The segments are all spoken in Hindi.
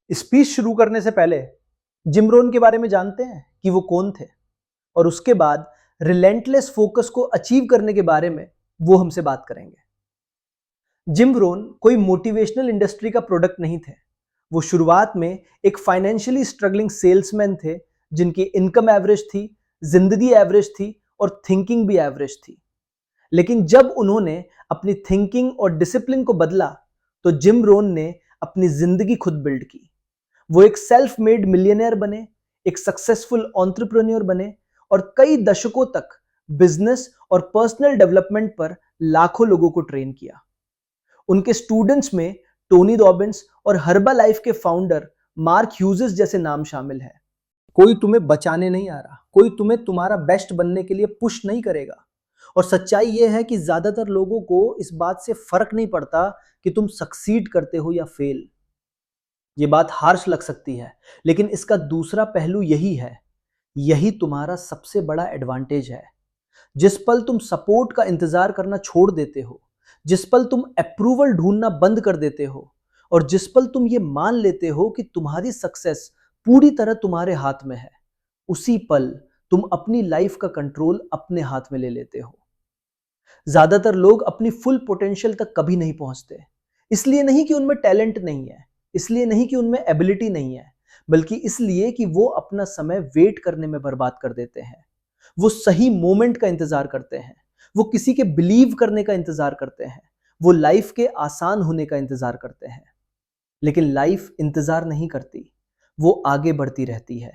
स्पीच शुरू करने से पहले जिम रोहन के बारे में जानते हैं कि वो कौन थे, और उसके बाद रिलेंटलेस फोकस को अचीव करने के बारे में वो हमसे बात करेंगे। जिम रोहन कोई मोटिवेशनल इंडस्ट्री का प्रोडक्ट नहीं थे। वो शुरुआत में एक फाइनेंशियली स्ट्रगलिंग सेल्समैन थे जिनकी इनकम एवरेज थी, जिंदगी एवरेज थी और थिंकिंग भी एवरेज थी। लेकिन जब उन्होंने अपनी थिंकिंग और डिसिप्लिन को बदला तो जिम रोहन ने अपनी जिंदगी खुद बिल्ड की। वो एक सेल्फ मेड मिलियनेयर बने, एक सक्सेसफुल एंटरप्रेन्योर बने और कई दशकों तक बिजनेस और पर्सनल डेवलपमेंट पर लाखों लोगों को ट्रेन किया। उनके स्टूडेंट्स में टोनी रॉबिन्स और हर्बल लाइफ के फाउंडर मार्क ह्यूजेस जैसे नाम शामिल हैं। कोई तुम्हें बचाने नहीं आ रहा, कोई तुम्हें तुम्हारा बेस्ट बनने के लिए पुश नहीं करेगा। और सच्चाई यह है कि ज्यादातर लोगों को इस बात से फर्क नहीं पड़ता कि तुम सक्सीड करते हो या फेल। ये बात हार्श लग सकती है, लेकिन इसका दूसरा पहलू यही है, यही तुम्हारा सबसे बड़ा एडवांटेज है। जिस पल तुम सपोर्ट का इंतजार करना छोड़ देते हो, जिस पल तुम अप्रूवल ढूंढना बंद कर देते हो और जिस पल तुम ये मान लेते हो कि तुम्हारी सक्सेस पूरी तरह तुम्हारे हाथ में है, उसी पल तुम अपनी लाइफ का कंट्रोल अपने हाथ में ले लेते हो। ज्यादातर लोग अपनी फुल पोटेंशियल तक कभी नहीं पहुंचते, इसलिए नहीं कि उनमें टैलेंट नहीं है, इसलिए नहीं कि उनमें एबिलिटी नहीं है, बल्कि इसलिए कि वो अपना समय वेट करने में बर्बाद कर देते हैं। वो सही मोमेंट का इंतजार करते हैं, वो किसी के बिलीव करने का इंतजार करते हैं, वो लाइफ के आसान होने का इंतजार करते हैं। लेकिन लाइफ इंतजार नहीं करती, वो आगे बढ़ती रहती है,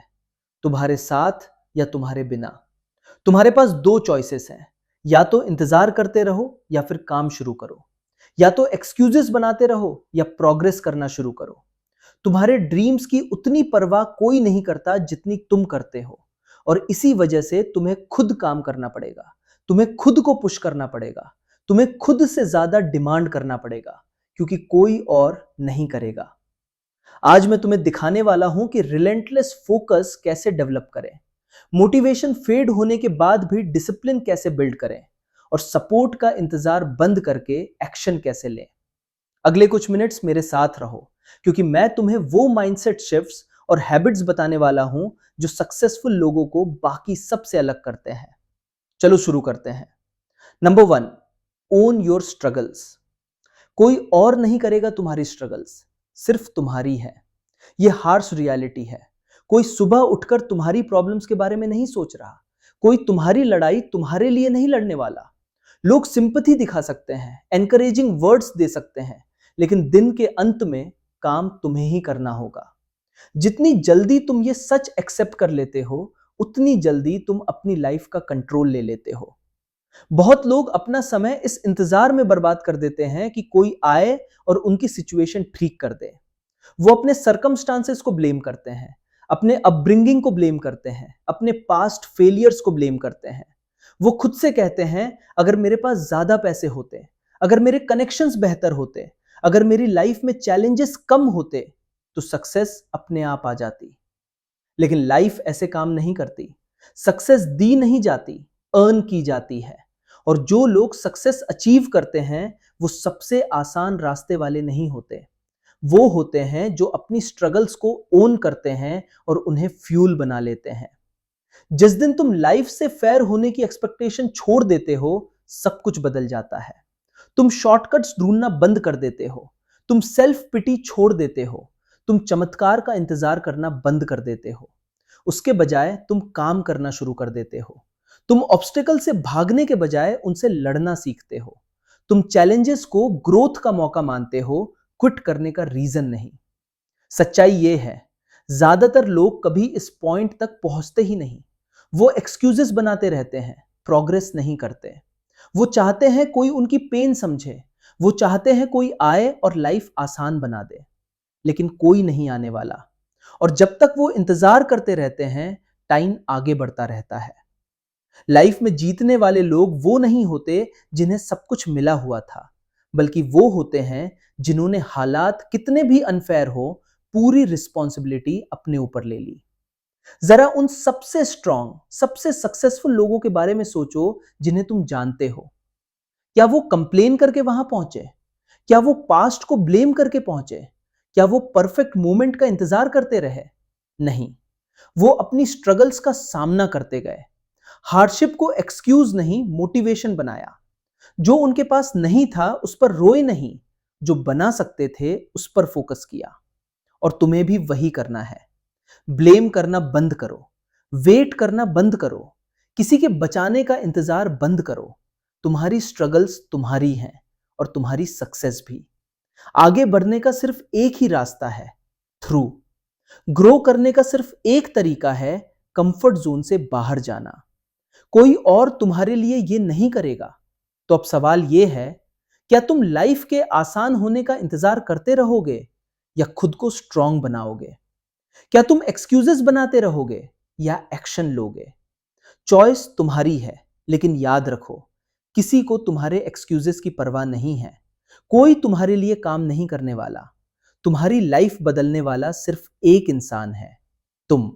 तुम्हारे साथ या तुम्हारे बिना। तुम्हारे पास दो चॉइसेस हैं, या तो इंतजार करते रहो या फिर काम शुरू करो, या तो एक्सक्यूजेस बनाते रहो या प्रोग्रेस करना शुरू करो। तुम्हारे ड्रीम्स की उतनी परवाह कोई नहीं करता जितनी तुम करते हो, और इसी वजह से तुम्हें खुद काम करना पड़ेगा, तुम्हें खुद को पुश करना पड़ेगा, तुम्हें खुद से ज्यादा डिमांड करना पड़ेगा, क्योंकि कोई और नहीं करेगा। आज मैं तुम्हें दिखाने वाला हूं कि रिलेंटलेस फोकस कैसे डेवलप करें, मोटिवेशन फेड होने के बाद भी डिसिप्लिन कैसे बिल्ड करें और सपोर्ट का इंतजार बंद करके एक्शन कैसे लें। अगले कुछ मिनट्स मेरे साथ रहो, क्योंकि मैं तुम्हें वो माइंडसेट शिफ्ट्स और हैबिट्स बताने वाला हूं जो सक्सेसफुल लोगों को बाकी सबसे अलग करते हैं। चलो शुरू करते हैं। Number 1, own your struggles. कोई और नहीं करेगा तुम्हारी स्ट्रगल्स, सिर्फ तुम्हारी है। यह हार्श रियलिटी है। कोई सुबह उठकर तुम्हारी प्रॉब्लम्स के बारे में नहीं सोच रहा, कोई तुम्हारी लड़ाई तुम्हारे लिए नहीं लड़ने वाला। लोग सिंपैथी दिखा सकते हैं, एनकरेजिंग वर्ड्स दे सकते हैं, लेकिन दिन के अंत में काम तुम्हें ही करना होगा। जितनी जल्दी तुम ये सच एक्सेप्ट कर लेते हो, उतनी जल्दी तुम अपनी लाइफ का कंट्रोल ले लेते हो। बहुत लोग अपना समय इस इंतजार में बर्बाद कर देते हैं कि कोई आए और उनकी सिचुएशन ठीक कर दे। वो अपने सर्कमस्टांसेस को ब्लेम करते हैं, अपने अपब्रिंगिंग को ब्लेम करते हैं, अपने पास्ट फेलियर्स को ब्लेम करते हैं। वो खुद से कहते हैं, अगर मेरे पास ज्यादा पैसे होते, अगर मेरे कनेक्शंस बेहतर होते, अगर मेरी लाइफ में चैलेंजेस कम होते, तो सक्सेस अपने आप आ जाती। लेकिन लाइफ ऐसे काम नहीं करती। सक्सेस दी नहीं जाती, अर्न की जाती है। और जो लोग सक्सेस अचीव करते हैं, वो सबसे आसान रास्ते वाले नहीं होते। वो होते हैं जो अपनी स्ट्रगल्स को ओन करते हैं और उन्हें फ्यूल बना लेते हैं। जिस दिन तुम लाइफ से फेयर होने की एक्सपेक्टेशन छोड़ देते हो, सब कुछ बदल जाता है। तुम शॉर्टकट्स ढूंढना बंद कर देते हो, तुम सेल्फ पिटी छोड़ देते हो, तुम चमत्कार का इंतजार करना बंद कर देते हो। उसके बजाय तुम काम करना शुरू कर देते हो। तुम ऑब्स्टिकल से भागने के बजाय उनसे लड़ना सीखते हो। तुम चैलेंजेस को ग्रोथ का मौका मानते हो, क्विट करने का रीजन नहीं। सच्चाई यह है, ज्यादातर लोग कभी इस पॉइंट तक पहुंचते ही नहीं। वो एक्सक्यूजेस बनाते रहते हैं, प्रोग्रेस नहीं करते। वो चाहते हैं कोई उनकी पेन समझे, वो चाहते हैं कोई आए और लाइफ आसान बना दे, लेकिन कोई नहीं आने वाला। और जब तक वो इंतजार करते रहते हैं, टाइम आगे बढ़ता रहता है। लाइफ में जीतने वाले लोग वो नहीं होते जिन्हें सब कुछ मिला हुआ था, बल्कि वो होते हैं जिन्होंने हालात कितने भी अनफेयर हो, पूरी रिस्पॉन्सिबिलिटी अपने ऊपर ले ली। जरा उन सबसे स्ट्रांग, सबसे सक्सेसफुल लोगों के बारे में सोचो जिन्हें तुम जानते हो। क्या वो कंप्लेन करके वहां पहुंचे? क्या वो पास्ट को ब्लेम करके पहुंचे? क्या वो परफेक्ट मोमेंट का इंतजार करते रहे? नहीं, वो अपनी स्ट्रगल्स का सामना करते गए। हार्डशिप को एक्सक्यूज नहीं, मोटिवेशन बनाया। जो उनके पास नहीं था उस पर रोए नहीं, जो बना सकते थे उस पर फोकस किया। और तुम्हें भी वही करना है। ब्लेम करना बंद करो, वेट करना बंद करो, किसी के बचाने का इंतजार बंद करो। तुम्हारी स्ट्रगल्स तुम्हारी हैं और तुम्हारी सक्सेस भी। आगे बढ़ने का सिर्फ एक ही रास्ता है, थ्रू। ग्रो करने का सिर्फ एक तरीका है, कंफर्ट जोन से बाहर जाना। कोई और तुम्हारे लिए ये नहीं करेगा। तो अब सवाल ये है, क्या तुम लाइफ के आसान होने का इंतजार करते रहोगे या खुद को स्ट्रांग बनाओगे? क्या तुम एक्सक्यूजेस बनाते रहोगे या एक्शन लोगे? चॉइस तुम्हारी है, लेकिन याद रखो, किसी को तुम्हारे एक्सक्यूजेस की परवाह नहीं है। कोई तुम्हारे लिए काम नहीं करने वाला। तुम्हारी लाइफ बदलने वाला सिर्फ एक इंसान है, तुम।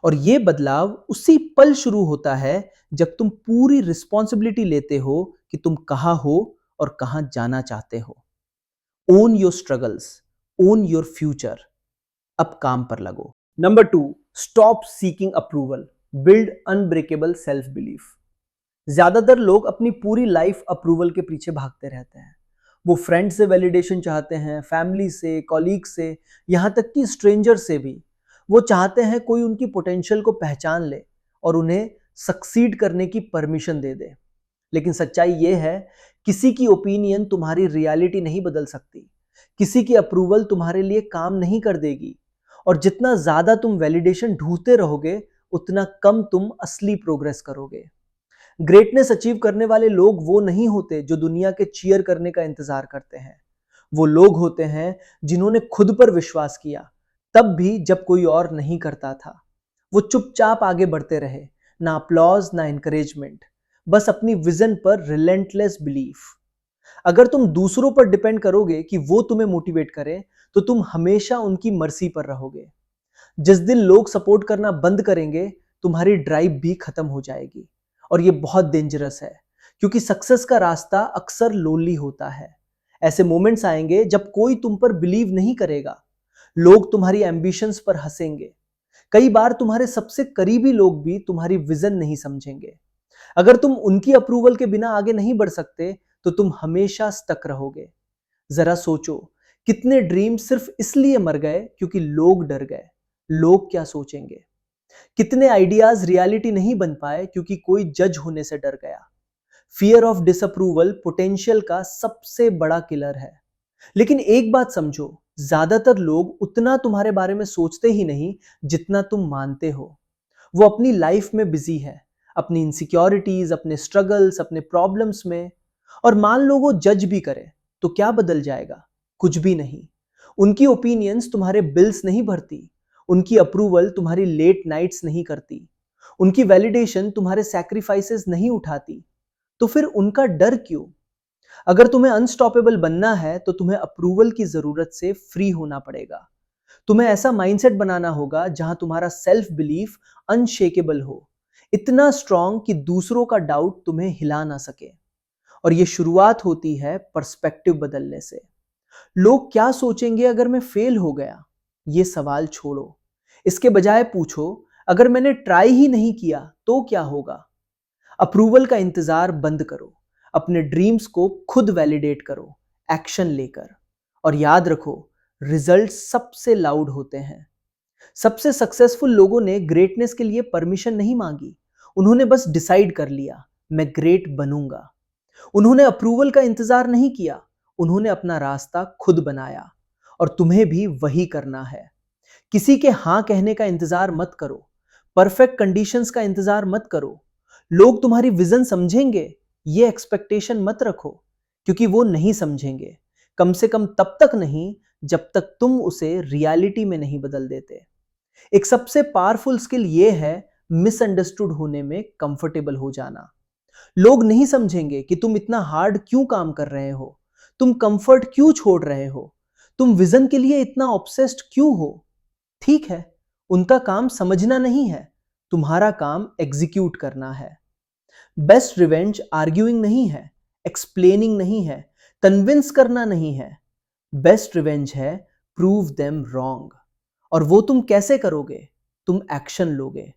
और यह बदलाव उसी पल शुरू होता है जब तुम पूरी रिस्पॉन्सिबिलिटी लेते हो कि तुम कहां हो और कहां जाना चाहते हो। Own your struggles, own your future. अब काम पर लगो। Number 2, stop seeking approval, build unbreakable self belief. ज्यादातर लोग अपनी पूरी लाइफ अप्रूवल के पीछे भागते रहते हैं। वो फ्रेंड से वैलिडेशन चाहते हैं, फैमिली से, कॉलीग से, यहां तक कि स्ट्रेंजर से भी। वो चाहते हैं कोई उनकी पोटेंशियल को पहचान ले और उन्हें सक्सीड करने की परमिशन दे दे। लेकिन सच्चाई ये है, किसी की ओपिनियन तुम्हारी रियलिटी नहीं बदल सकती। किसी की अप्रूवल तुम्हारे लिए काम नहीं कर देगी। और जितना ज्यादा तुम वैलिडेशन ढूंढते रहोगे, उतना कम तुम असली प्रोग्रेस करोगे। ग्रेटनेस अचीव करने वाले लोग वो नहीं होते जो दुनिया के चीयर करने का इंतजार करते हैं। वो लोग होते हैं जिन्होंने खुद पर विश्वास किया, तब भी जब कोई और नहीं करता था। वो चुपचाप आगे बढ़ते रहे, ना अप्लॉज ना एनकरेजमेंट, बस अपनी विजन पर रिलेंटलेस बिलीफ। अगर तुम दूसरों पर डिपेंड करोगे कि वो तुम्हें मोटिवेट करें, तो तुम हमेशा उनकी मर्जी पर रहोगे। जिस दिन लोग सपोर्ट करना बंद करेंगे, तुम्हारी ड्राइव भी खत्म हो जाएगी। और ये बहुत डेंजरस है, क्योंकि सक्सेस का रास्ता अक्सर लोनली होता है। ऐसे मोमेंट्स आएंगे जब कोई तुम पर बिलीव नहीं करेगा। लोग तुम्हारी एम्बिशंस पर हंसेंगे। कई बार तुम्हारे सबसे करीबी लोग भी तुम्हारी विजन नहीं समझेंगे। अगर तुम उनकी अप्रूवल के बिना आगे नहीं बढ़ सकते, तो तुम हमेशा स्टक रहोगे। जरा सोचो, कितने ड्रीम सिर्फ इसलिए मर गए क्योंकि लोग डर गए, लोग क्या सोचेंगे। कितने आइडियाज रियलिटी नहीं बन पाए क्योंकि कोई जज होने से डर गया। फियर ऑफ डिसअप्रूवल पोटेंशियल का सबसे बड़ा किलर है। लेकिन एक बात समझो, ज्यादातर लोग उतना तुम्हारे बारे में सोचते ही नहीं जितना तुम मानते हो। वो अपनी लाइफ में बिजी है, अपनी इनसिक्योरिटीज, अपने स्ट्रगल्स, अपने प्रॉब्लम्स में। और मान लो वो जज भी करे, तो क्या बदल जाएगा? कुछ भी नहीं। उनकी ओपिनियंस तुम्हारे बिल्स नहीं भरती। उनकी अप्रूवल तुम्हारी लेट नाइट्स नहीं करती। उनकी वैलिडेशन तुम्हारे सैक्रिफाइसेस नहीं उठाती। तो फिर उनका डर क्यों? अगर तुम्हें अनस्टॉपेबल बनना है, तो तुम्हें अप्रूवल की जरूरत से फ्री होना पड़ेगा। तुम्हें ऐसा माइंडसेट बनाना होगा जहां तुम्हारा सेल्फ बिलीफ अनशेकेबल हो, इतना स्ट्रांग कि दूसरों का डाउट तुम्हें हिला ना सके। और ये शुरुआत होती है पर्सपेक्टिव बदलने से। लोग क्या सोचेंगे अगर मैं फेल हो गया, ये सवाल छोड़ो। इसके बजाय पूछो, अगर मैंने ट्राई ही नहीं किया तो क्या होगा? अप्रूवल का इंतजार बंद करो, अपने ड्रीम्स को खुद वैलिडेट करो, एक्शन लेकर। और याद रखो, रिजल्ट सबसे लाउड होते हैं। सबसे सक्सेसफुल लोगों ने ग्रेटनेस के लिए परमिशन नहीं मांगी। उन्होंने बस डिसाइड कर लिया, मैं ग्रेट बनूंगा। उन्होंने अप्रूवल का इंतजार नहीं किया, उन्होंने अपना रास्ता खुद बनाया। और तुम्हें भी वही करना है। किसी के हां कहने का इंतजार मत करो, परफेक्ट कंडीशंस का इंतजार मत करो। लोग तुम्हारी विजन समझेंगे, ये एक्सपेक्टेशन मत रखो, क्योंकि वो नहीं समझेंगे। कम से कम तब तक नहीं जब तक तुम उसे रियलिटी में नहीं बदल देते। एक सबसे पावरफुल स्किल ये है मिसअंडरस्टूड होने में कंफर्टेबल हो जाना। लोग नहीं समझेंगे कि तुम इतना हार्ड क्यों काम कर रहे हो, तुम कंफर्ट क्यों छोड़ रहे हो, तुम विजन के लिए इतना ऑब्सेस्ड क्यों हो। ठीक है, उनका काम समझना नहीं है, तुम्हारा काम एग्जीक्यूट करना है। बेस्ट रिवेंज आर्ग्यूइंग नहीं है, एक्सप्लेनिंग नहीं है, कन्विंस करना नहीं है। बेस्ट रिवेंज है प्रूव देम रॉन्ग। और वो तुम कैसे करोगे? तुम एक्शन लोगे,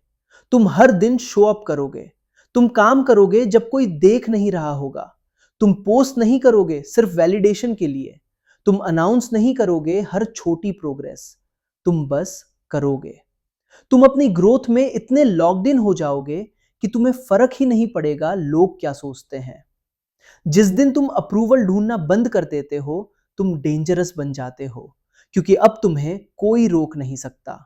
तुम हर दिन शो अप करोगे, तुम काम करोगे जब कोई देख नहीं रहा होगा, तुम पोस्ट नहीं करोगे सिर्फ वैलिडेशन के लिए, तुम अनाउंस नहीं करोगे हर छोटी प्रोग्रेस, तुम बस करोगे। तुम अपनी ग्रोथ में इतने लॉक्ड इन हो जाओगे कि तुम्हें फर्क ही नहीं पड़ेगा लोग क्या सोचते हैं। जिस दिन तुम अप्रूवल ढूंढना बंद कर देते हो, तुम डेंजरस बन जाते हो, क्योंकि अब तुम्हें कोई रोक नहीं सकता।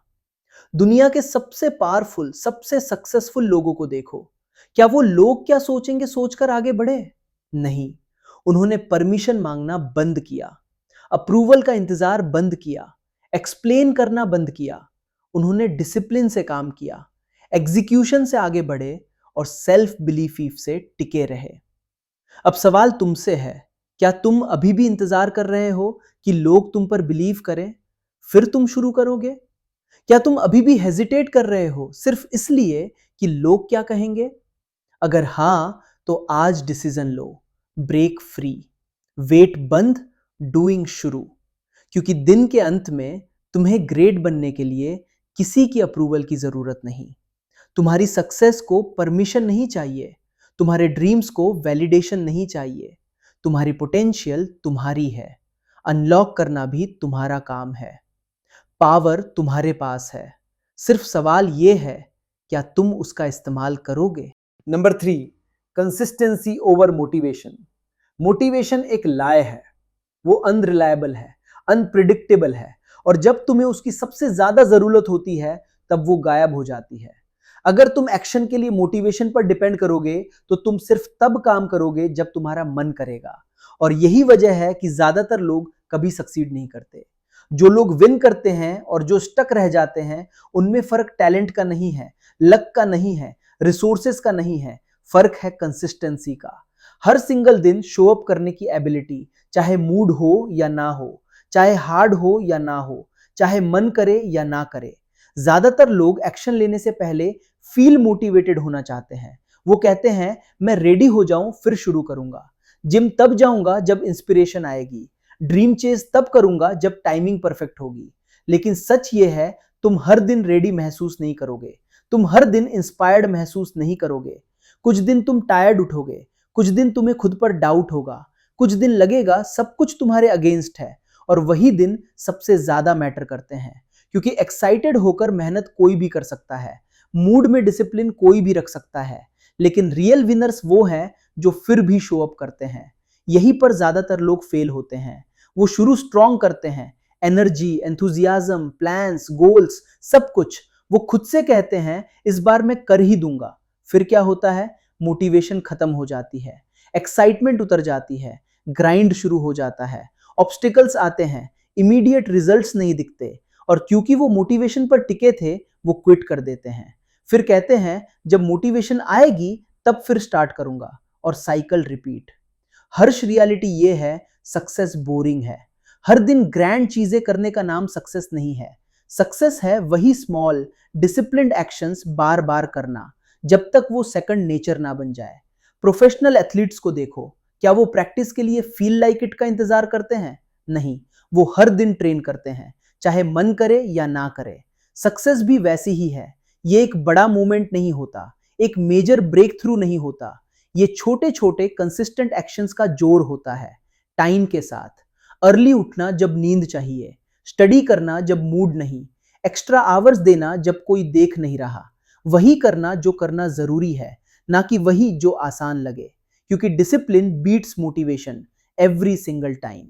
दुनिया के सबसे पावरफुल, सबसे सक्सेसफुल लोगों को देखो, क्या वो लोग क्या सोचेंगे सोचकर आगे बढ़े? नहीं, उन्होंने परमिशन मांगना बंद किया, अप्रूवल का इंतजार बंद किया, एक्सप्लेन करना बंद किया। उन्होंने डिसिप्लिन से काम किया, एग्जीक्यूशन से आगे बढ़े और सेल्फ बिलीफ से टिके रहे। अब सवाल तुमसे है, क्या तुम अभी भी इंतजार कर रहे हो कि लोग तुम पर बिलीव करें फिर तुम शुरू करोगे? क्या तुम अभी भी हेजिटेट कर रहे हो सिर्फ इसलिए कि लोग क्या कहेंगे? अगर हां, तो आज डिसीजन लो, ब्रेक फ्री, वेट बंद, डूइंग शुरू। क्योंकि दिन के अंत में तुम्हें ग्रेट बनने के लिए किसी की अप्रूवल की जरूरत नहीं। तुम्हारी सक्सेस को परमिशन नहीं चाहिए, तुम्हारे ड्रीम्स को वैलिडेशन नहीं चाहिए। तुम्हारी पोटेंशियल तुम्हारी है, अनलॉक करना भी तुम्हारा काम है। पावर तुम्हारे पास है, सिर्फ सवाल यह है, क्या तुम उसका इस्तेमाल करोगे? Number 3, consistency over motivation. Motivation एक लाय है, वो अनरिलायबल है, अनप्रिडिक्टेबल है, और जब तुम्हें उसकी सबसे ज्यादा जरूरत होती है तब वो गायब हो जाती है। अगर तुम एक्शन के लिए मोटिवेशन पर डिपेंड करोगे तो तुम सिर्फ तब काम करोगे जब तुम्हारा मन करेगा, और यही वजह है कि ज्यादातर लोग कभी सक्सीड नहीं करते। जो लोग विन करते हैं और जो स्टक रह जाते हैं, उनमें फर्क टैलेंट का नहीं है, लक का नहीं है, रिसोर्सेस का नहीं है, फर्क है कंसिस्टेंसी का। हर सिंगल दिन शो अप करने की एबिलिटी, चाहे मूड हो या ना हो, चाहे हार्ड हो या ना हो, चाहे मन करे या ना करे। ज्यादातर लोग एक्शन लेने से पहले फील मोटिवेटेड होना चाहते हैं। वो कहते हैं मैं रेडी हो जाऊं फिर शुरू करूंगा, जिम तब जाऊंगा जब इंस्पिरेशन आएगी, ड्रीम चेज तब करूंगा जब टाइमिंग परफेक्ट होगी। लेकिन सच ये है, तुम हर दिन रेडी महसूस नहीं करोगे, तुम हर दिन इंस्पायर्ड महसूस नहीं करोगे। कुछ दिन तुम टायर्ड उठोगे, कुछ दिन तुम्हें खुद पर डाउट होगा, कुछ दिन लगेगा सब कुछ तुम्हारे अगेंस्ट है, और वही दिन सबसे ज्यादा मैटर करते हैं। क्योंकि एक्साइटेड होकर मेहनत कोई भी कर सकता है, मूड में डिसिप्लिन कोई भी रख सकता है, लेकिन रियल विनर्स वो हैं जो फिर भी शो अप करते हैं। यहीं पर ज्यादातर लोग फेल होते हैं। वो शुरू स्ट्रॉन्ग करते हैं, एनर्जी, एंथुजियाज्म, प्लान्स, गोल्स, सब कुछ। वो खुद से कहते हैं इस बार मैं कर ही दूंगा। फिर क्या होता है? मोटिवेशन खत्म हो जाती है, एक्साइटमेंट उतर जाती है, ग्राइंड शुरू हो जाता है, ऑब्स्टिकल्स आते हैं, इमीडिएट रिजल्ट्स नहीं दिखते, और क्योंकि वो मोटिवेशन पर टिके थे वो क्विट कर देते हैं। फिर कहते हैं जब मोटिवेशन आएगी तब फिर स्टार्ट करूंगा, और साइकिल रिपीट। हर्ष रियलिटी ये है, सक्सेस बोरिंग है। हर दिन ग्रैंड चीजें करने का नाम सक्सेस नहीं है। सक्सेस है वही स्मॉल डिसिप्लिन्ड एक्शंस बार बार करना, जब तक वो सेकंड नेचर ना बन जाए। प्रोफेशनल एथलीट्स को देखो, क्या वो प्रैक्टिस के लिए फील लाइक इट का इंतजार करते हैं? नहीं, वो हर दिन ट्रेन करते हैं, चाहे मन करे या ना करे। सक्सेस भी वैसी ही है। ये एक बड़ा मूवमेंट नहीं होता, एक मेजर ब्रेक थ्रू नहीं होता, ये छोटे छोटे कंसिस्टेंट एक्शंस का जोर होता है। टाइम के साथ अर्ली उठना जब नींद चाहिए, स्टडी करना जब मूड नहीं, एक्स्ट्रा आवर्स देना जब कोई देख नहीं रहा, वही करना जो करना जरूरी है, ना कि वही जो आसान लगे। क्योंकि discipline beats motivation every single time.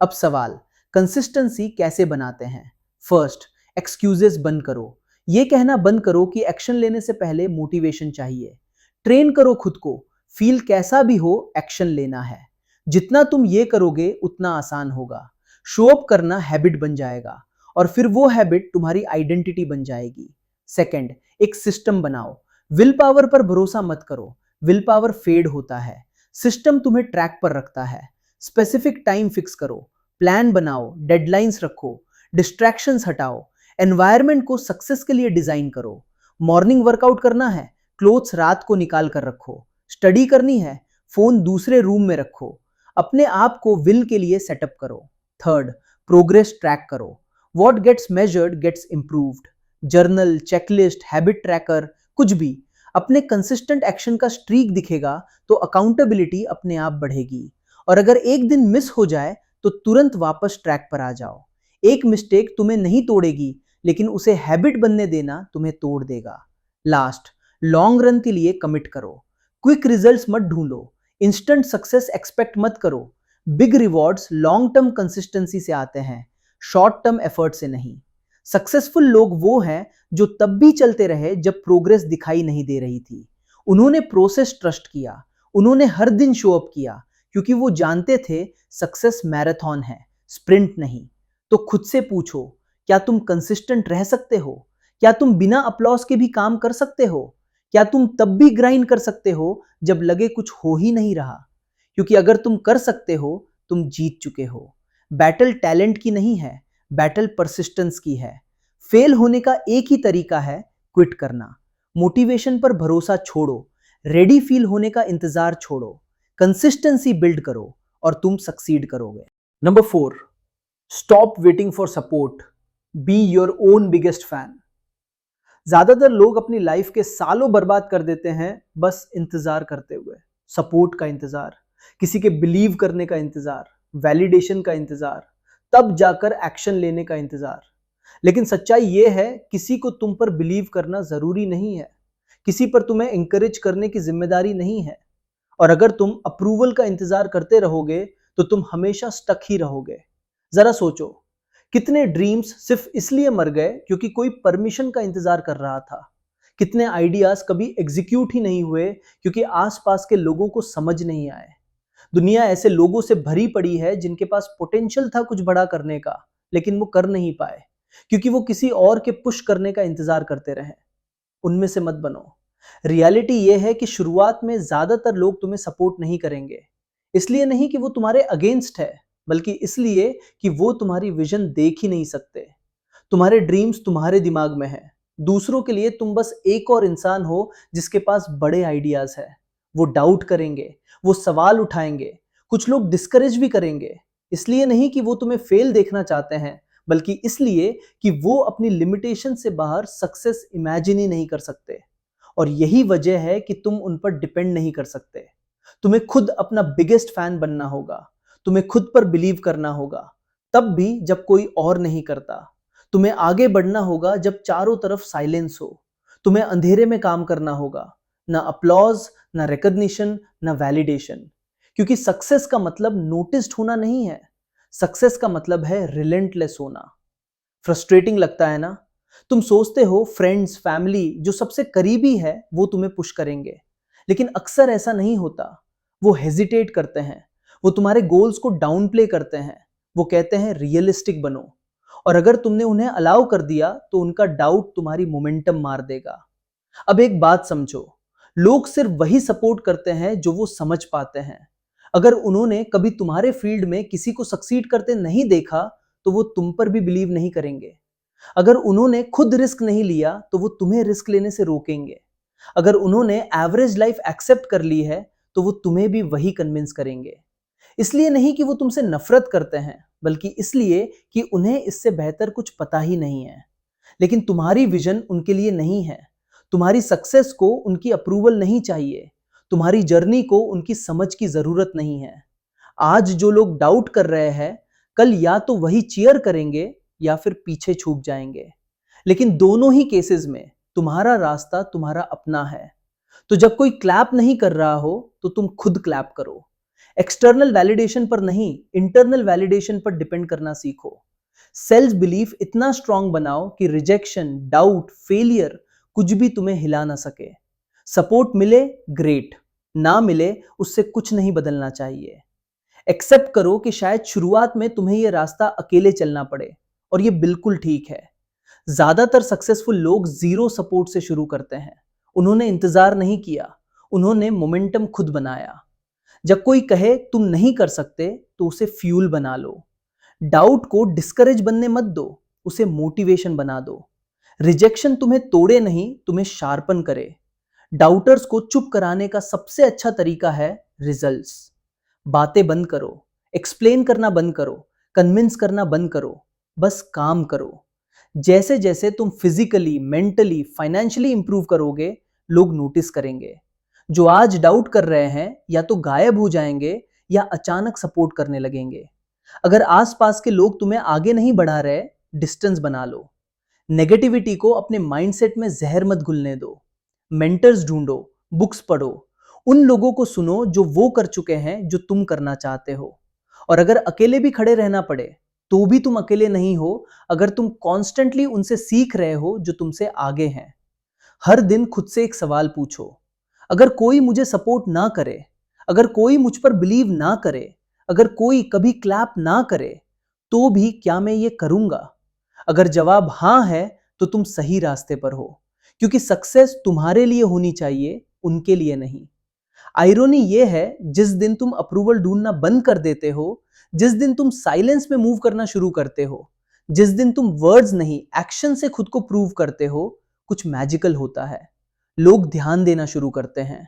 अब सवाल, कंसिस्टेंसी कैसे बनाते हैं? फर्स्ट, एक्सक्यूजेस बंद करो। ये कहना बंद करो कि एक्शन लेने से पहले मोटिवेशन चाहिए। ट्रेन करो खुद को, फील कैसा भी हो एक्शन लेना है। जितना तुम ये करोगे उतना आसान होगा। शो अप करना हैबिट बन जाएगा, और फिर वो हैबिट तुम्हारी आइडेंटिटी बन जाएगी। सेकंड, एक सिस्टम बनाओ। विल पावर पर भरोसा मत करो, विल पावर फेड होता है। सिस्टम तुम्हें ट्रैक पर रखता है। स्पेसिफिक टाइम फिक्स करो, प्लान बनाओ, डेडलाइंस रखो, डिस्ट्रैक्शंस हटाओ, एनवायरनमेंट को सक्सेस के लिए डिजाइन करो। मॉर्निंग वर्कआउट करना है, क्लोथ्स रात को निकाल कर रखो। स्टडी करनी है, फोन दूसरे रूम में रखो। अपने आप को विल के लिए सेटअप करो। थर्ड, प्रोग्रेस ट्रैक करो। What gets measured gets improved. Journal, checklist, habit tracker, कुछ भी, अपने कंसिस्टेंट एक्शन का स्ट्रीक दिखेगा तो अकाउंटेबिलिटी अपने आप बढ़ेगी। और अगर एक दिन मिस हो जाए तो तुरंत वापस ट्रैक पर आ जाओ। एक मिस्टेक तुम्हें नहीं तोड़ेगी, लेकिन उसे हैबिट बनने देना तुम्हें तोड़ देगा। लास्ट, लॉन्ग रन के लिए कमिट करो। क्विक रिजल्ट्स मत ढूंढो, इंस्टेंट सक्सेस एक्सपेक्ट मत करो। Big rewards long term consistency से आते हैं, शॉर्ट टर्म एफर्ट से नहीं। सक्सेसफुल लोग वो हैं जो तब भी चलते रहे जब प्रोग्रेस दिखाई नहीं दे रही थी। उन्होंने प्रोसेस ट्रस्ट किया, उन्होंने हर दिन शो अप किया, क्योंकि वो जानते थे सक्सेस मैराथन है, स्प्रिंट नहीं। तो खुद से पूछो, क्या तुम कंसिस्टेंट रह सकते हो? क्या तुम बिना अप्लॉस के भी काम कर सकते हो? क्या तुम तब भी ग्राइंड कर सकते हो जब लगे कुछ हो ही नहीं रहा? क्योंकि अगर तुम कर सकते हो, तुम जीत चुके हो। बैटल टैलेंट की नहीं है, बैटल परसिस्टेंस की है। फेल होने का एक ही तरीका है, क्विट करना। मोटिवेशन पर भरोसा छोड़ो, रेडी फील होने का इंतजार छोड़ो, कंसिस्टेंसी बिल्ड करो और तुम सक्सीड करोगे। Number 4, stop waiting for support, be your own biggest fan. ज्यादातर लोग अपनी लाइफ के सालों बर्बाद कर देते हैं बस इंतजार करते हुए। सपोर्ट का इंतजार, किसी के बिलीव करने का इंतजार, वैलिडेशन का इंतजार, तब जाकर एक्शन लेने का इंतजार। लेकिन सच्चाई यह है, किसी को तुम पर बिलीव करना जरूरी नहीं है, किसी पर तुम्हें इंकरेज करने की जिम्मेदारी नहीं है। और अगर तुम अप्रूवल का इंतजार करते रहोगे तो तुम हमेशा स्टक ही रहोगे। जरा सोचो, कितने ड्रीम्स सिर्फ इसलिए मर गए क्योंकि कोई परमिशन का इंतजार कर रहा था। कितने आइडियाज कभी एग्जीक्यूट ही नहीं हुए क्योंकि आसपास के लोगों को समझ नहीं आए। दुनिया ऐसे लोगों से भरी पड़ी है जिनके पास पोटेंशियल था कुछ बड़ा करने का, लेकिन वो कर नहीं पाए क्योंकि वो किसी और के पुश करने का इंतजार करते रहे। उनमें से मत बनो। रियलिटी ये है कि शुरुआत में ज्यादातर लोग तुम्हें सपोर्ट नहीं करेंगे, इसलिए नहीं कि वो तुम्हारे अगेंस्ट है, बल्कि इसलिए कि वो तुम्हारी विजन देख ही नहीं सकते। तुम्हारे ड्रीम्स तुम्हारे दिमाग में है, दूसरों के लिए तुम बस एक और इंसान हो जिसके पास बड़े आइडियाज है। वो डाउट करेंगे, वो सवाल उठाएंगे, कुछ लोग डिस्करेज भी करेंगे। इसलिए नहीं कि वो तुम्हें फेल देखना चाहते हैं, बल्कि इसलिए कि वो अपनी लिमिटेशन से बाहर सक्सेस इमेजिन ही नहीं कर सकते। और यही वजह है कि तुम उन पर डिपेंड नहीं कर सकते। तुम्हें खुद अपना बिगेस्ट फैन बनना होगा, तुम्हें खुद पर बिलीव करना होगा, तब भी जब कोई और नहीं करता। तुम्हें आगे बढ़ना होगा जब चारों तरफ साइलेंस हो। तुम्हें अंधेरे में काम करना होगा, ना अप्लॉज, ना रिकॉग्निशन, ना वैलिडेशन। क्योंकि सक्सेस का मतलब नोटिस्ड होना नहीं है, सक्सेस का मतलब है रिलेंटलेस होना। फ्रस्ट्रेटिंग लगता है ना? तुम सोचते हो फ्रेंड्स, फैमिली जो सबसे करीबी है वो तुम्हें पुश करेंगे, लेकिन अक्सर ऐसा नहीं होता। वो हेजिटेट करते हैं, वो तुम्हारे गोल्स को डाउन प्ले करते हैं, वो कहते हैं रियलिस्टिक बनो। और अगर तुमने उन्हें अलाउ कर दिया तो उनका डाउट तुम्हारी मोमेंटम मार देगा। अब एक बात समझो, लोग सिर्फ वही सपोर्ट करते हैं जो वो समझ पाते हैं। अगर उन्होंने कभी तुम्हारे फील्ड में किसी को सक्सीड करते नहीं देखा तो वो तुम पर भी बिलीव नहीं करेंगे। अगर उन्होंने खुद रिस्क नहीं लिया तो वो तुम्हें रिस्क लेने से रोकेंगे। अगर उन्होंने एवरेज लाइफ एक्सेप्ट कर ली है तो वो तुम्हें भी वही कन्विंस करेंगे। इसलिए नहीं कि वो तुमसे नफरत करते हैं, बल्कि इसलिए कि उन्हें इससे बेहतर कुछ पता ही नहीं है। लेकिन तुम्हारी विजन उनके लिए नहीं है, तुम्हारी सक्सेस को उनकी अप्रूवल नहीं चाहिए, तुम्हारी जर्नी को उनकी समझ की जरूरत नहीं है। आज जो लोग डाउट कर रहे हैं, कल या तो वही चीयर करेंगे या फिर पीछे छूट जाएंगे। लेकिन दोनों ही केसेस में तुम्हारा रास्ता तुम्हारा अपना है। तो जब कोई क्लैप नहीं कर रहा हो तो तुम खुद क्लैप करो। एक्सटर्नल वैलिडेशन पर नहीं, इंटरनल वैलिडेशन पर डिपेंड करना सीखो। सेल्फ बिलीफ इतना स्ट्रांग बनाओ कि रिजेक्शन, डाउट, फेलियर कुछ भी तुम्हें हिला ना सके। सपोर्ट मिले ग्रेट, ना मिले उससे कुछ नहीं बदलना चाहिए। एक्सेप्ट करो कि शायद शुरुआत में तुम्हें यह रास्ता अकेले चलना पड़े, और यह बिल्कुल ठीक है। ज्यादातर सक्सेसफुल लोग जीरो सपोर्ट से शुरू करते हैं। उन्होंने इंतजार नहीं किया, उन्होंने मोमेंटम खुद बनाया। जब कोई कहे तुम नहीं कर सकते तो उसे फ्यूल बना लो। डाउट को डिस्करेज बनने मत दो, उसे मोटिवेशन बना दो। रिजेक्शन तुम्हें तोड़े नहीं, तुम्हें शार्पन करे। डाउटर्स को चुप कराने का सबसे अच्छा तरीका है रिजल्ट्स। बातें बंद करो, एक्सप्लेन करना बंद करो, कन्विंस करना बंद करो। बस काम करो। जैसे जैसे तुम फिजिकली, मेंटली, फाइनेंशियली इंप्रूव करोगे, लोग नोटिस करेंगे। जो आज डाउट कर रहे हैं या तो गायब हो जाएंगे या अचानक सपोर्ट करने लगेंगे। अगर आसपास के लोग तुम्हें आगे नहीं बढ़ा रहे, डिस्टेंस बना लो। नेगेटिविटी को अपने माइंडसेट में जहर मत घुलने दो। मेंटर्स ढूंढो, बुक्स पढ़ो, उन लोगों को सुनो जो वो कर चुके हैं जो तुम करना चाहते हो। और अगर अकेले भी खड़े रहना पड़े, तो भी तुम अकेले नहीं हो, अगर तुम कॉन्स्टेंटली उनसे सीख रहे हो जो तुमसे आगे हैं। हर दिन खुद से एक सवाल पूछो, अगर कोई मुझे सपोर्ट ना करे, अगर कोई मुझ पर बिलीव ना करे, अगर कोई कभी क्लैप ना करे, तो भी क्या मैं ये करूंगा? अगर जवाब हाँ है, तो तुम सही रास्ते पर हो, क्योंकि सक्सेस तुम्हारे लिए होनी चाहिए, उनके लिए नहीं। आयरोनी ये है, जिस दिन तुम अप्रूवल ढूंढना बंद कर देते हो, जिस दिन तुम साइलेंस में मूव करना शुरू करते हो, जिस दिन तुम वर्ड्स नहीं एक्शन से खुद को प्रूव करते हो, कुछ मैजिकल होता है। लोग ध्यान देना शुरू करते हैं।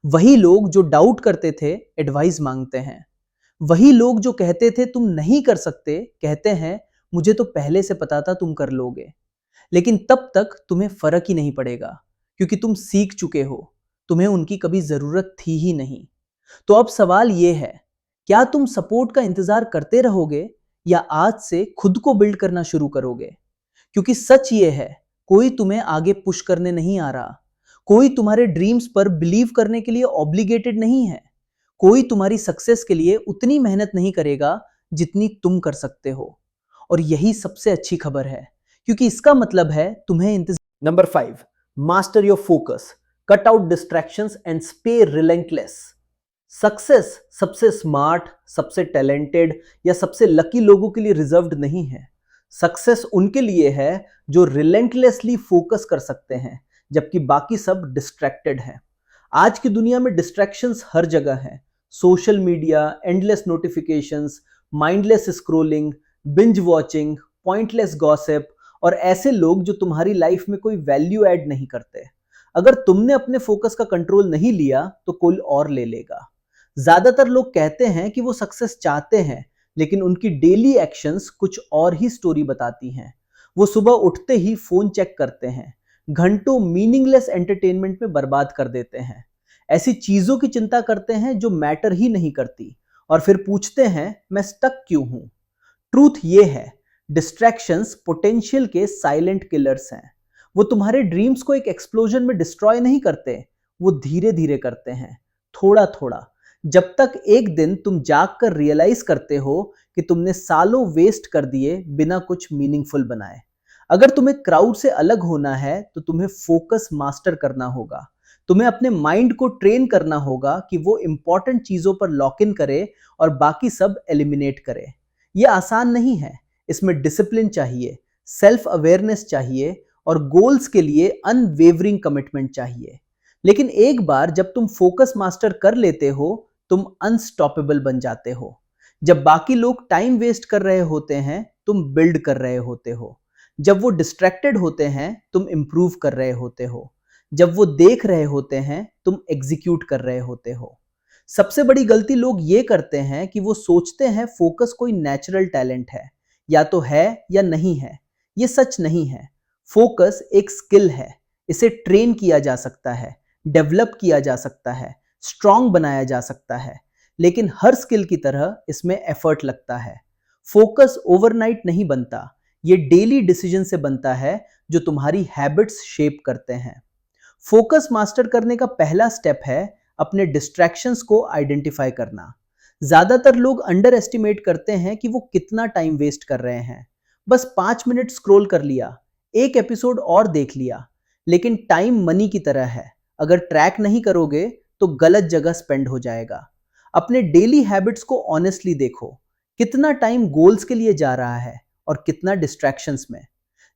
वही लोग जो डाउट करते थे, एडवाइस मांगते हैं। वही लोग जो कहते थे तुम नहीं कर सकते, कहते हैं मुझे तो पहले से पता था तुम कर लोगे। लेकिन तब तक तुम्हें फर्क ही नहीं पड़ेगा, क्योंकि तुम सीख चुके हो, तुम्हें उनकी कभी जरूरत थी ही नहीं। तो अब सवाल यह है, क्या तुम सपोर्ट का इंतजार करते रहोगे या आज से खुद को बिल्ड करना शुरू करोगे? क्योंकि सच ये है, कोई तुम्हें आगे पुश करने नहीं आ रहा। कोई तुम्हारे ड्रीम्स पर बिलीव करने के लिए ऑब्लिगेटेड नहीं है। कोई तुम्हारी सक्सेस के लिए उतनी मेहनत नहीं करेगा जितनी तुम कर सकते हो। और यही सबसे अच्छी खबर है, क्योंकि इसका मतलब है तुम्हें इंतजार। Number 5, master your focus, cut out distractions and stay relentless. Success सबसे स्मार्ट, सबसे टैलेंटेड या सबसे लकी लोगों के लिए रिजर्व्ड नहीं है। सक्सेस उनके लिए है जो रिलेंटलेसली फोकस कर सकते हैं, जबकि बाकी सब डिस्ट्रैक्टेड हैं। आज की दुनिया में डिस्ट्रैक्शंस हर जगह हैं। Social media, endless notifications, mindless scrolling, binge watching, pointless gossip और ऐसे लोग जो तुम्हारी लाइफ में कोई वैल्यू ऐड नहीं करते। अगर तुमने अपने फोकस का कंट्रोल नहीं लिया, तो कोई और ले लेगा। ज्यादातर लोग कहते हैं कि वो सक्सेस चाहते हैं, लेकिन उनकी डेली एक्शंस कुछ और ही स्टोरी बताती हैं। वो सुबह उठते ही फोन चेक करते हैं, घंटों मीनिंगलेस एंटरटेनमेंट में बर्बाद कर देते हैं, ऐसी चीजों की चिंता करते हैं जो मैटर ही नहीं करती, और फिर पूछते हैं मैं स्टक क्यों हूं। ट्रूथ ये है, डिस्ट्रैक्शंस पोटेंशियल के साइलेंट किलर्स हैं। वो तुम्हारे ड्रीम्स को एक एक्सप्लोजन में डिस्ट्रॉय नहीं करते, वो धीरे धीरे करते हैं, थोड़ा थोड़ा, जब तक एक दिन तुम जाग कर रियलाइज करते हो कि तुमने सालों वेस्ट कर दिए बिना कुछ मीनिंगफुल बनाए। अगर तुम्हें क्राउड से अलग होना है, तो तुम्हें फोकस मास्टर करना होगा। तुम्हें अपने माइंड को ट्रेन करना होगा कि वो इंपॉर्टेंट चीजों पर लॉक इन करे और बाकी सब एलिमिनेट करे। ये आसान नहीं है, इसमें डिसिप्लिन चाहिए, सेल्फ अवेयरनेस चाहिए और गोल्स के लिए अनवेवरिंग कमिटमेंट चाहिए। लेकिन एक बार जब तुम फोकस मास्टर कर लेते हो, तुम अनस्टॉपेबल बन जाते हो। जब बाकी लोग टाइम वेस्ट कर रहे होते हैं, तुम बिल्ड कर रहे होते हो। जब वो डिस्ट्रैक्टेड होते हैं, तुम इंप्रूव कर रहे होते हो। जब वो देख रहे होते हैं, तुम एग्जीक्यूट कर रहे होते हो। सबसे बड़ी गलती लोग ये करते हैं कि वो सोचते हैं फोकस कोई नेचुरल टैलेंट है, या तो है या नहीं है। ये सच नहीं है। फोकस एक स्किल है, इसे ट्रेन किया जा सकता है, डेवलप किया जा सकता है, स्ट्रांग बनाया जा सकता है, लेकिन हर स्किल की तरह इसमें एफर्ट लगता है। फोकस ओवरनाइट नहीं बनता, ये डेली डिसीजन से बनता है जो तुम्हारी हैबिट्स शेप करते हैं। फोकस मास्टर करने का पहला स्टेप है अपने डिस्ट्रैक्शंस को आइडेंटिफाई करना। ज्यादातर लोग अंडर एस्टिमेट करते हैं कि वो कितना टाइम वेस्ट कर रहे हैं। बस 5 मिनट स्क्रॉल कर लिया, एक एपिसोड और देख लिया। लेकिन टाइम मनी की तरह है, अगर ट्रैक नहीं करोगे तो गलत जगह स्पेंड हो जाएगा। अपने डेली हैबिट्स को ऑनेस्टली देखो, कितना टाइम गोल्स के लिए जा रहा है और कितना डिस्ट्रैक्शंस में।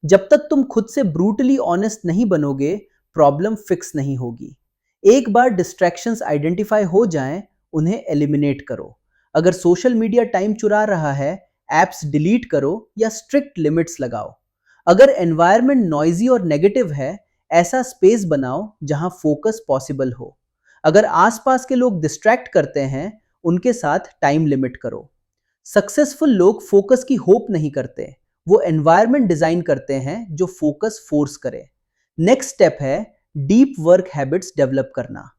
जब तक तुम खुद से ब्रूटली ऑनेस्ट नहीं बनोगे, प्रॉब्लम फिक्स नहीं होगी। एक बार डिस्ट्रैक्शंस आइडेंटिफाई हो जाएं, उन्हें एलिमिनेट करो। अगर सोशल मीडिया टाइम चुरा रहा है, एप्स डिलीट करो या स्ट्रिक्ट लिमिट्स लगाओ। अगर एनवायरनमेंट नॉइजी और नेगेटिव है, ऐसा स्पेस बनाओ जहां फोकस पॉसिबल हो। अगर आसपास के लोग डिस्ट्रैक्ट करते हैं, उनके साथ टाइम लिमिट करो। सक्सेसफुल लोग फोकस की होप नहीं करते, वो एनवायरनमेंट डिजाइन करते हैं जो फोकस फोर्स करे। नेक्स्ट स्टेप है डीप वर्क हैबिट्स डेवलप करना।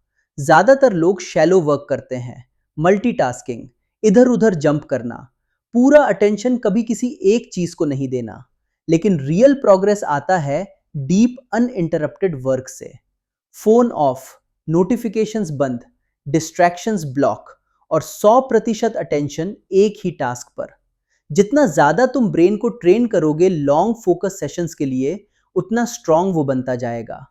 ज्यादातर लोग शैलो वर्क करते हैं, मल्टीटास्किंग, इधर उधर जंप करना, पूरा अटेंशन कभी किसी एक चीज को नहीं देना। लेकिन रियल प्रोग्रेस आता है डीप अनइंटरप्टेड वर्क से। फोन ऑफ, नोटिफिकेशंस बंद, डिस्ट्रैक्शंस ब्लॉक और 100% अटेंशन एक ही टास्क पर। जितना ज्यादा तुम ब्रेन को ट्रेन करोगे लॉन्ग फोकस सेशंस के लिए, उतना स्ट्रांग वो बनता जाएगा।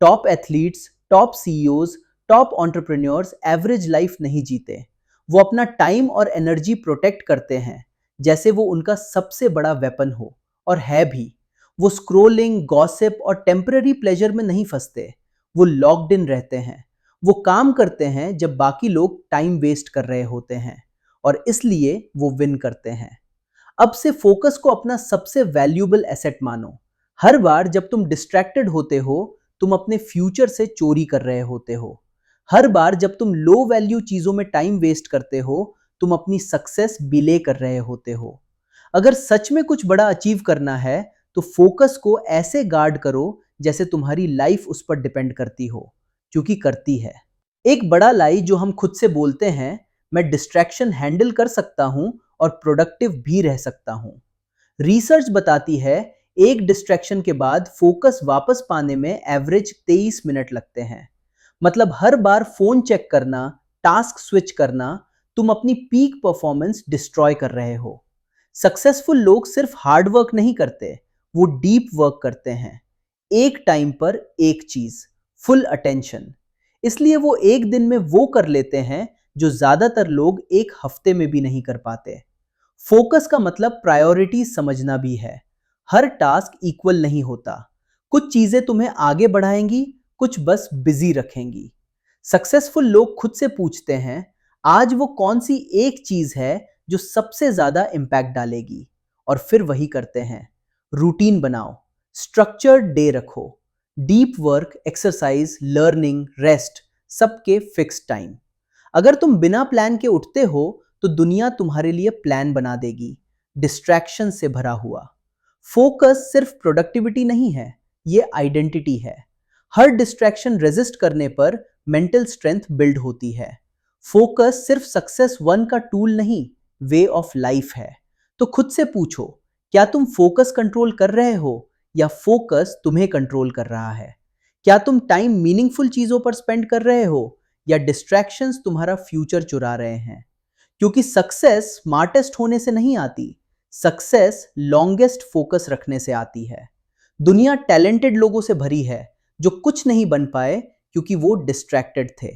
Top athletes, top CEOs, top entrepreneurs average life नहीं जीते। वो अपना टाइम और एनर्जी प्रोटेक्ट करते हैं जैसे वो उनका सबसे बड़ा वेपन हो, और है भी। वो स्क्रोलिंग, गॉसिप और टेम्पररी प्लेजर में नहीं फंसते। वो लॉक्ड इन रहते हैं। वो काम करते हैं जब बाकी लोग टाइम वेस्ट कर रहे होते हैं, और इसलिए वो विन करते हैं। अब से फोकस को अपना सबसे वैल्यूएबल एसेट मानो। हर बार जब तुम डिस्ट्रैक्टेड होते हो, तुम अपने फ्यूचर से चोरी कर रहे होते हो। हर बार जब तुम लो वैल्यू चीजों में टाइम वेस्ट करते हो, तुम अपनी सक्सेस डिले कर रहे होते हो। अगर सच में कुछ बड़ा अचीव करना है, तो फोकस को ऐसे गार्ड करो जैसे तुम्हारी लाइफ उस पर डिपेंड करती हो, क्योंकि करती है। एक बड़ा लाई जो हम खुद से बोलते हैं, मैं डिस्ट्रैक्शन हैंडल कर सकता हूं और प्रोडक्टिव भी रह सकता हूं। रिसर्च बताती है एक डिस्ट्रैक्शन के बाद फोकस वापस पाने में एवरेज 23 मिनट लगते हैं। मतलब हर बार फोन चेक करना, टास्क स्विच करना, तुम अपनी पीक परफॉर्मेंस डिस्ट्रॉय कर रहे हो। सक्सेसफुल लोग सिर्फ हार्ड वर्क नहीं करते, वो डीप वर्क करते हैं। एक टाइम पर एक चीज, फुल अटेंशन। इसलिए वो एक दिन में वो कर लेते हैं जो ज्यादातर लोग एक हफ्ते में भी नहीं कर पाते। फोकस का मतलब प्रायोरिटी समझना भी है। हर टास्क इक्वल नहीं होता। कुछ चीजें तुम्हें आगे बढ़ाएंगी, कुछ बस बिजी रखेंगी। सक्सेसफुल लोग खुद से पूछते हैं, आज वो कौन सी एक चीज है जो सबसे ज्यादा इंपैक्ट डालेगी, और फिर वही करते हैं। रूटीन बनाओ, स्ट्रक्चर्ड डे रखो, deep work, exercise, learning, rest, सबके फिक्स टाइम। अगर तुम बिना प्लान के उठते हो, तो दुनिया तुम्हारे लिए प्लान बना देगी, डिस्ट्रैक्शन से भरा हुआ। फोकस सिर्फ प्रोडक्टिविटी नहीं है, ये आइडेंटिटी है। हर डिस्ट्रैक्शन रेजिस्ट करने पर मेंटल स्ट्रेंथ बिल्ड होती है। फोकस सिर्फ सक्सेस वन का टूल नहीं, वे ऑफ लाइफ है। तो खुद से पूछो, क्या तुम फोकस कंट्रोल कर रहे हो, या फोकस तुम्हें कंट्रोल कर रहा है? क्या तुम टाइम मीनिंगफुल चीजों पर स्पेंड कर रहे हो, या डिस्ट्रैक्शंस तुम्हारा फ्यूचर चुरा रहे हैं? क्योंकि सक्सेस स्मार्टेस्ट होने से नहीं आती, सक्सेस लॉन्गेस्ट फोकस रखने से आती है। दुनिया टैलेंटेड लोगों से भरी है जो कुछ नहीं बन पाए क्योंकि वो डिस्ट्रैक्टेड थे।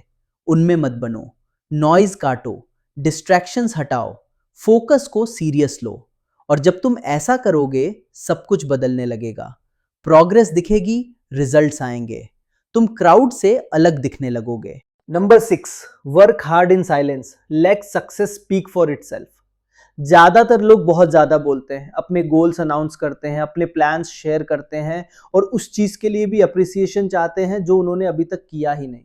उनमें मत बनो। नॉइज काटो, डिस्ट्रैक्शंस हटाओ, फोकस को सीरियस लो। और जब तुम ऐसा करोगे, सब कुछ बदलने लगेगा। प्रोग्रेस दिखेगी, रिजल्ट्स आएंगे, तुम क्राउड से अलग दिखने लगोगे। Number 6, work hard in silence, let success speak for itself. ज्यादातर लोग बहुत ज्यादा बोलते हैं, अपने गोल्स अनाउंस करते हैं, अपने प्लान्स शेयर करते हैं, और उस चीज के लिए भी अप्रिसिएशन चाहते हैं जो उन्होंने अभी तक किया ही नहीं।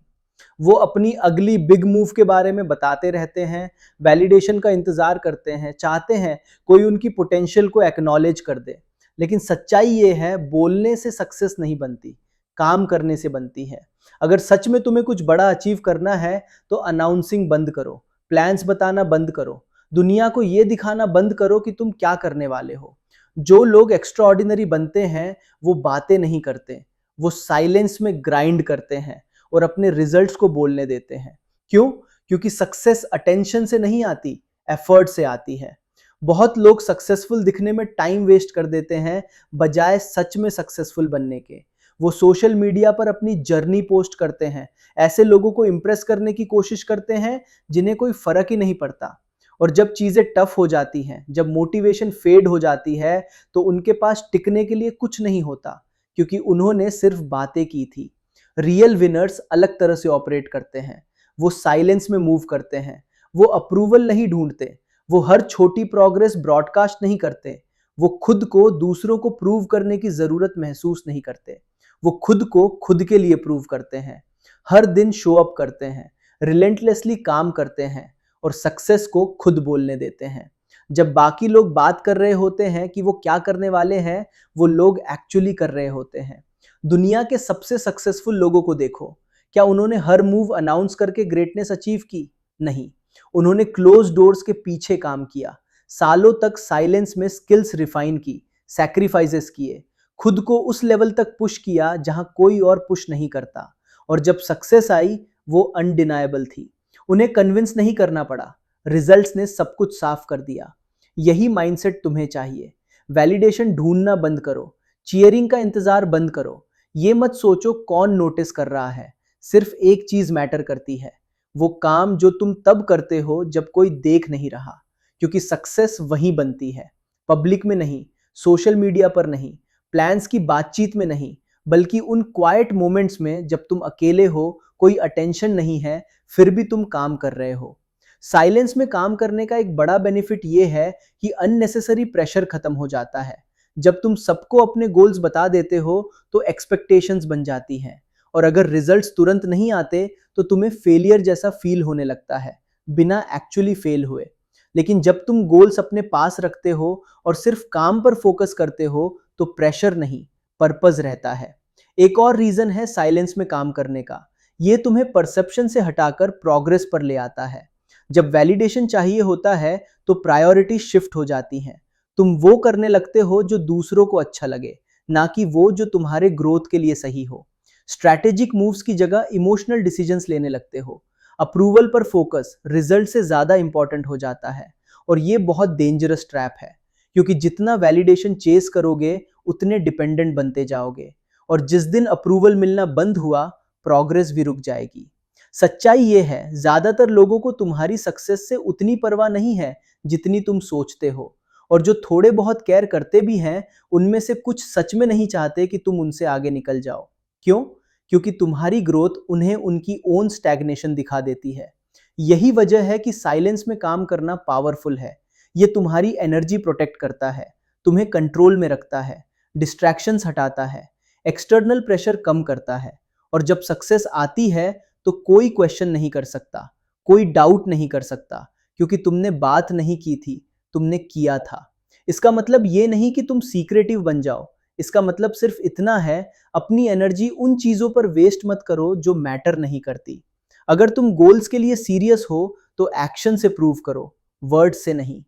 वो अपनी अगली बिग मूव के बारे में बताते रहते हैं, वैलिडेशन का इंतजार करते हैं, चाहते हैं कोई उनकी पोटेंशियल को एक्नॉलेज कर दे। लेकिन सच्चाई ये है, बोलने से सक्सेस नहीं बनती, काम करने से बनती है। अगर सच में तुम्हें कुछ बड़ा अचीव करना है, तो अनाउंसिंग बंद करो, प्लान्स बताना बंद करो, दुनिया को ये दिखाना बंद करो कि तुम क्या करने वाले हो। जो लोग एक्स्ट्राऑर्डिनरी बनते हैं, वो बातें नहीं करते, वो साइलेंस में ग्राइंड करते हैं और अपने रिजल्ट्स को बोलने देते हैं। क्यों? क्योंकि सक्सेस अटेंशन से नहीं आती, एफर्ट से आती है। बहुत लोग सक्सेसफुल दिखने में टाइम वेस्ट कर देते हैं, बजाय सच में सक्सेसफुल बनने के। वो सोशल मीडिया पर अपनी जर्नी पोस्ट करते हैं, ऐसे लोगों को इंप्रेस करने की कोशिश करते हैं जिन्हें कोई फर्क ही नहीं पड़ता। और जब चीजें टफ हो जाती हैं, जब मोटिवेशन फेड हो जाती है, तो उनके पास टिकने के लिए कुछ नहीं होता, क्योंकि उन्होंने सिर्फ बातें की थी। रियल विनर्स अलग तरह से ऑपरेट करते हैं। वो साइलेंस में मूव करते हैं, वो अप्रूवल नहीं ढूंढते, वो हर छोटी प्रोग्रेस ब्रॉडकास्ट नहीं करते, वो खुद को दूसरों को प्रूव करने की जरूरत महसूस नहीं करते, वो खुद को खुद के लिए प्रूव करते हैं। हर दिन शो अप करते हैं, रिलेंटलेसली काम करते हैं, और सक्सेस को खुद बोलने देते हैं। जब बाकी लोग बात कर रहे होते हैं कि वो क्या करने वाले हैं, वो लोग एक्चुअली कर रहे होते हैं। दुनिया के सबसे सक्सेसफुल लोगों को देखो, क्या उन्होंने हर मूव अनाउंस करके ग्रेटनेस अचीव की? नहीं, उन्होंने क्लोज डोर्स के पीछे काम किया, सालों तक साइलेंस में स्किल्स रिफाइन की, सैक्रिफाइसेस किए, खुद को उस लेवल तक पुश किया जहां कोई और पुश नहीं करता। और जब सक्सेस आई, वो अनडिनायबल थी। उन्हें कन्विंस नहीं करना पड़ा, रिजल्ट्स ने सब कुछ साफ कर दिया। यही माइंडसेट तुम्हें चाहिए। वैलिडेशन ढूंढना बंद करो, चीयरिंग का इंतजार बंद करो। ये मत सोचो कौन नोटिस कर रहा है, सिर्फ एक चीज मैटर करती है, वो काम जो तुम तब करते हो जब कोई देख नहीं रहा। क्योंकि सक्सेस वहीं बनती है, पब्लिक में नहीं, सोशल मीडिया पर नहीं, प्लान्स की बातचीत में नहीं, बल्कि उन क्वाइट मोमेंट्स में जब तुम अकेले हो, कोई अटेंशन नहीं है, फिर भी तुम काम कर रहे हो। साइलेंस में काम करने का एक बड़ा बेनिफिट ये है कि अननेसेसरी प्रेशर खत्म हो जाता है। जब तुम सबको अपने गोल्स बता देते हो तो एक्सपेक्टेशंस बन जाती हैं, और अगर रिजल्ट्स तुरंत नहीं आते तो तुम्हें फेलियर जैसा फील होने लगता है, बिना एक्चुअली फेल हुए। लेकिन जब तुम गोल्स अपने पास रखते हो और सिर्फ काम पर फोकस करते हो तो प्रेशर नहीं, पर्पस रहता है। एक और रीजन है साइलेंस में काम करने का, ये तुम्हें परसेप्शन से हटाकर प्रोग्रेस पर ले आता है। जब वैलिडेशन चाहिए होता है तो प्रायोरिटी शिफ्ट हो जाती हैं। तुम वो करने लगते हो जो दूसरों को अच्छा लगे, ना कि वो जो तुम्हारे ग्रोथ के लिए सही हो। स्ट्रैटेजिक मूव्स की जगह इमोशनल डिसीजंस लेने लगते हो। अप्रूवल पर फोकस रिजल्ट से ज्यादा इंपॉर्टेंट हो जाता है, और ये बहुत डेंजरस ट्रैप है, क्योंकि जितना वैलिडेशन चेस करोगे उतने डिपेंडेंट बनते जाओगे, और जिस दिन अप्रूवल मिलना बंद हुआ, प्रोग्रेस भी रुक जाएगी। सच्चाई ये है, ज्यादातर लोगों को तुम्हारी सक्सेस से उतनी परवाह नहीं है जितनी तुम सोचते हो, और जो थोड़े बहुत केयर करते भी हैं, उनमें से कुछ सच में नहीं चाहते कि तुम उनसे आगे निकल जाओ। क्यों? क्योंकि तुम्हारी ग्रोथ उन्हें उनकी ओन स्टैग्नेशन दिखा देती है। यही वजह है कि साइलेंस में काम करना पावरफुल है। ये तुम्हारी एनर्जी प्रोटेक्ट करता है, तुम्हें कंट्रोल में रखता है, डिस्ट्रैक्शंस हटाता है, एक्सटर्नल प्रेशर कम करता है, और जब सक्सेस आती है तो कोई क्वेश्चन नहीं कर सकता, कोई डाउट नहीं कर सकता, क्योंकि तुमने बात नहीं की थी, तुमने किया था। इसका मतलब ये नहीं कि तुम सीक्रेटिव बन जाओ, इसका मतलब सिर्फ इतना है, अपनी एनर्जी उन चीजों पर वेस्ट मत करो जो मैटर नहीं करती। अगर तुम गोल्स के लिए सीरियस हो तो एक्शन से प्रूव करो, वर्ड से नहीं।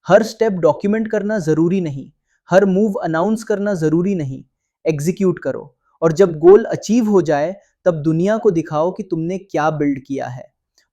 हर स्टेप डॉक्यूमेंट करना जरूरी नहीं, हर मूव अनाउंस करना जरूरी नहीं, एग्जीक्यूट करो। और जब गोल अचीव हो जाए तब दुनिया को दिखाओ कि तुमने क्या बिल्ड किया है।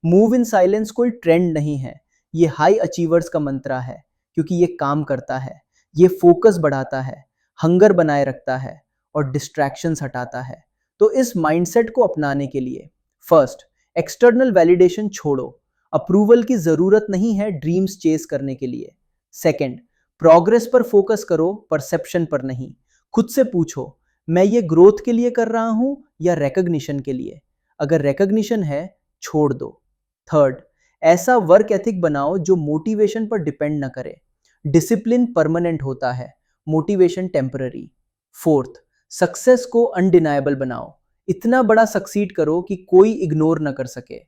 मूव इन साइलेंस कोई ट्रेंड नहीं है, ये हाई अचीवर्स का मंत्रा है, क्योंकि ये काम करता है, ये फोकस बढ़ाता है, हंगर बनाए रखता है, और डिस्ट्रैक्शंस हटाता है। तो इस माइंडसेट को अपनाने के लिए, फर्स्ट, एक्सटर्नल वैलिडेशन छोड़ो। अप्रूवल की जरूरत नहीं है ड्रीम्स चेस करने के लिए। सेकंड, प्रोग्रेस पर फोकस करो, परसेप्शन पर नहीं। खुद से पूछो, मैं ये ग्रोथ के लिए कर रहा हूं या रिकॉग्निशन के लिए? अगर रिकॉग्निशन है, छोड़ दो। थर्ड, ऐसा वर्क एथिक बनाओ जो मोटिवेशन पर डिपेंड न करे। डिसिप्लिन परमानेंट होता है, मोटिवेशन टेम्पररी। फोर्थ, सक्सेस को अनडिनायबल बनाओ, इतना बड़ा सक्सीड करो कि कोई इग्नोर न कर सके।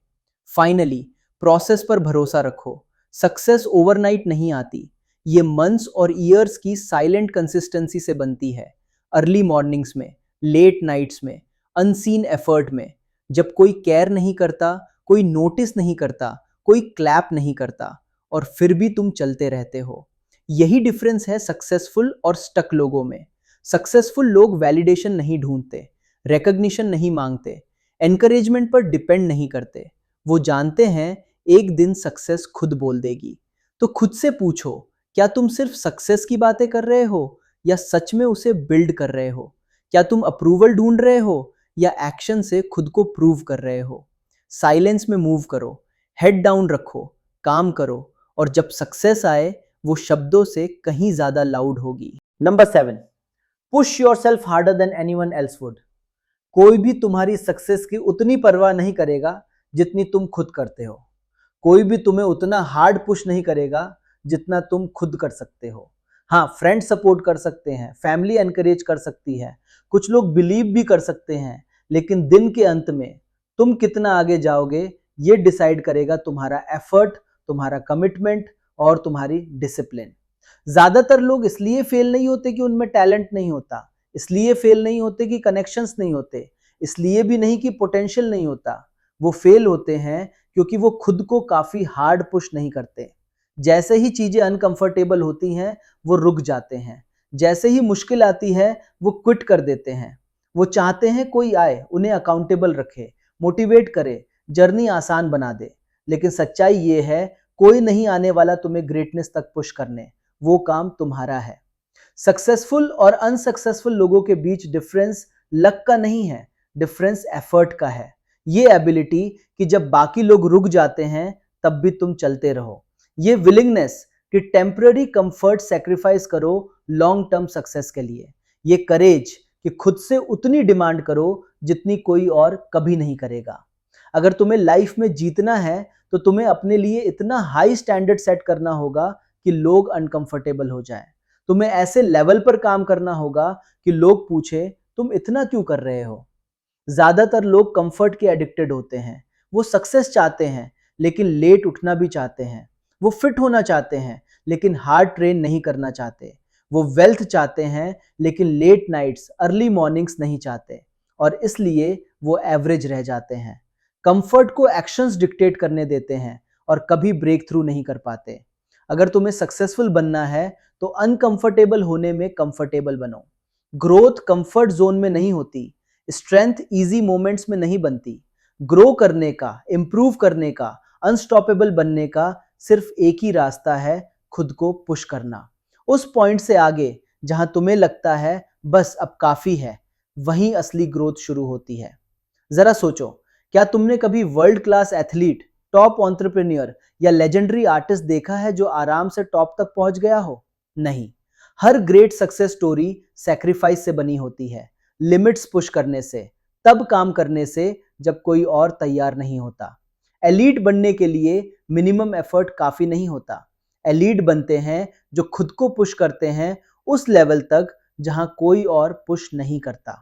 फाइनली, प्रोसेस पर भरोसा रखो, सक्सेस ओवरनाइट नहीं आती, ये मंथ्स और ईयर्स की साइलेंट कंसिस्टेंसी से बनती है। अर्ली मॉर्निंग्स में, लेट नाइट्स में, अनसीन एफर्ट में, जब कोई केयर नहीं करता, कोई नोटिस नहीं करता, कोई क्लैप नहीं करता, और फिर भी तुम चलते रहते हो। यही डिफरेंस है सक्सेसफुल और स्टक लोगों में। सक्सेसफुल लोग वैलिडेशन नहीं ढूंढते, रिकॉग्निशन नहीं मांगते, एनकरेजमेंट पर डिपेंड नहीं करते। वो जानते हैं एक दिन सक्सेस खुद बोल देगी। तो खुद से पूछो, क्या तुम सिर्फ सक्सेस की बातें कर रहे हो या सच में उसे बिल्ड कर रहे हो? क्या तुम अप्रूवल ढूंढ रहे हो या एक्शन से खुद को प्रूव कर रहे हो? साइलेंस में मूव करो, हेड डाउन रखो, काम करो, और जब सक्सेस आए वो शब्दों से कहीं ज्यादा लाउड होगी। Number 7, push yourself harder than anyone else would. कोई भी तुम्हारी सक्सेस की उतनी परवाह नहीं करेगा जितनी तुम खुद करते हो। कोई भी तुम्हें उतना हार्ड पुश नहीं करेगा जितना तुम खुद कर सकते हो। हाँ, फ्रेंड सपोर्ट कर सकते हैं, फैमिली एनकरेज कर सकती है, कुछ लोग बिलीव भी कर सकते हैं, लेकिन दिन के अंत में तुम कितना आगे जाओगे ये डिसाइड करेगा तुम्हारा एफर्ट, तुम्हारा कमिटमेंट, और तुम्हारी डिसिप्लिन। ज्यादातर लोग इसलिए फेल नहीं होते कि उनमें टैलेंट नहीं होता, इसलिए फेल नहीं होते कि कनेक्शंस नहीं होते, इसलिए भी नहीं कि पोटेंशियल नहीं होता। वो फेल होते हैं क्योंकि वो खुद को काफी हार्ड पुश नहीं करते। जैसे ही चीजें अनकंफर्टेबल होती हैं वो रुक जाते हैं, जैसे ही मुश्किल आती है वो क्विट कर देते हैं। वो चाहते हैं कोई आए, उन्हें अकाउंटेबल रखे, मोटिवेट करे, जर्नी आसान बना दे। लेकिन सच्चाई ये है, कोई नहीं आने वाला तुम्हें ग्रेटनेस तक पुश करने, वो काम तुम्हारा है। सक्सेसफुल और अनसक्सेसफुल लोगों के बीच डिफरेंस लक का नहीं है, डिफरेंस एफर्ट का है। ये एबिलिटी कि जब बाकी लोग रुक जाते हैं तब भी तुम चलते रहो। ये विलिंगनेस कि टेम्पररी कंफर्ट सेक्रीफाइस करो लॉन्ग टर्म सक्सेस के लिए। ये करेज कि खुद से उतनी डिमांड करो जितनी कोई और कभी नहीं करेगा। अगर तुम्हें लाइफ में जीतना है तो तुम्हें अपने लिए इतना हाई स्टैंडर्ड सेट करना होगा कि लोग अनकंफर्टेबल हो जाएं। तुम्हें ऐसे लेवल पर काम करना होगा कि लोग पूछे तुम इतना क्यों कर रहे हो। ज्यादातर लोग कंफर्ट के एडिक्टेड होते हैं। वो सक्सेस चाहते हैं लेकिन लेट उठना भी चाहते हैं। वो फिट होना चाहते हैं लेकिन हार्ड ट्रेन नहीं करना चाहते। वो वेल्थ चाहते हैं लेकिन लेट नाइट्स अर्ली मॉर्निंग्स नहीं चाहते, और इसलिए वो एवरेज रह जाते हैं। कंफर्ट को एक्शंस डिक्टेट करने देते हैं और कभी ब्रेक थ्रू नहीं कर पाते। अगर तुम्हें सक्सेसफुल बनना है तो अनकंफर्टेबल होने में कंफर्टेबल बनो। ग्रोथ कंफर्ट जोन में नहीं होती, स्ट्रेंथ इजी मोमेंट्स में नहीं बनती। ग्रो करने का, इंप्रूव करने का, अनस्टॉपेबल बनने का सिर्फ एक ही रास्ता है, खुद को पुश करना। उस पॉइंट से आगे जहां तुम्हें लगता है बस अब काफी है, वहीं असली ग्रोथ शुरू होती है। जरा सोचो, क्या तुमने कभी world class athlete, top entrepreneur या लेजेंडरी आर्टिस्ट देखा है जो आराम से टॉप तक पहुंच गया हो? नहीं। हर ग्रेट सक्सेस स्टोरी सैक्रिफाइस से बनी होती है, लिमिट्स पुश करने से, तब काम करने से जब कोई और तैयार नहीं होता। एलीट बनने के लिए मिनिमम एफर्ट काफी नहीं होता। एलीट बनते हैं जो खुद को पुश करते हैं उस लेवल तक जहां कोई और पुश नहीं करता।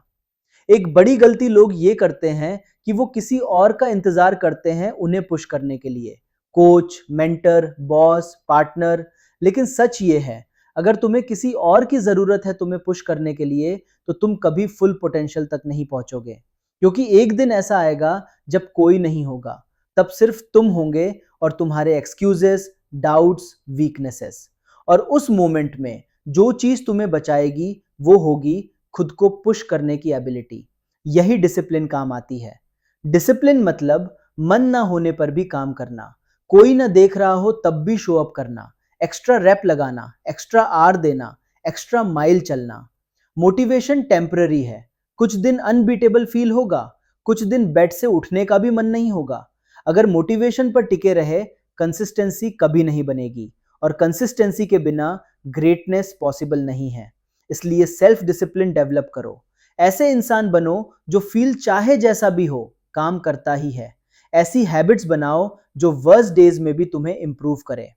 एक बड़ी गलती लोग ये करते हैं कि वो किसी और का इंतजार करते हैं उन्हें पुश करने के लिए, कोच, मेंटर, बॉस, पार्टनर। लेकिन सच ये है, अगर तुम्हें किसी और की जरूरत है तुम्हें पुश करने के लिए, तो तुम कभी फुल पोटेंशियल तक नहीं पहुंचोगे। क्योंकि एक दिन ऐसा आएगा जब कोई नहीं होगा, तब सिर्फ तुम होंगे और तुम्हारे एक्सक्यूजेस, डाउट्स, वीकनेसेस। और उस मोमेंट में जो चीज तुम्हें बचाएगी वो होगी खुद को पुश करने की एबिलिटी। यही डिसिप्लिन काम आती है। डिसिप्लिन मतलब मन ना होने पर भी काम करना, कोई ना देख रहा हो तब भी शो अप करना, एक्स्ट्रा रैप लगाना, एक्स्ट्रा आर देना, एक्स्ट्रा माइल चलना। मोटिवेशन टेम्पररी है, कुछ दिन अनबीटेबल फील होगा, कुछ दिन बेड से उठने का भी मन नहीं होगा। अगर मोटिवेशन पर टिके रहे, कंसिस्टेंसी कभी नहीं बनेगी, और कंसिस्टेंसी के बिना ग्रेटनेस पॉसिबल नहीं है। इसलिए सेल्फ डिसिप्लिन डेवलप करो। ऐसे इंसान बनो जो फील चाहे जैसा भी हो काम करता ही है। ऐसी हैबिट्स बनाओ जो वर्स्ट डेज में भी तुम्हें इंप्रूव करे।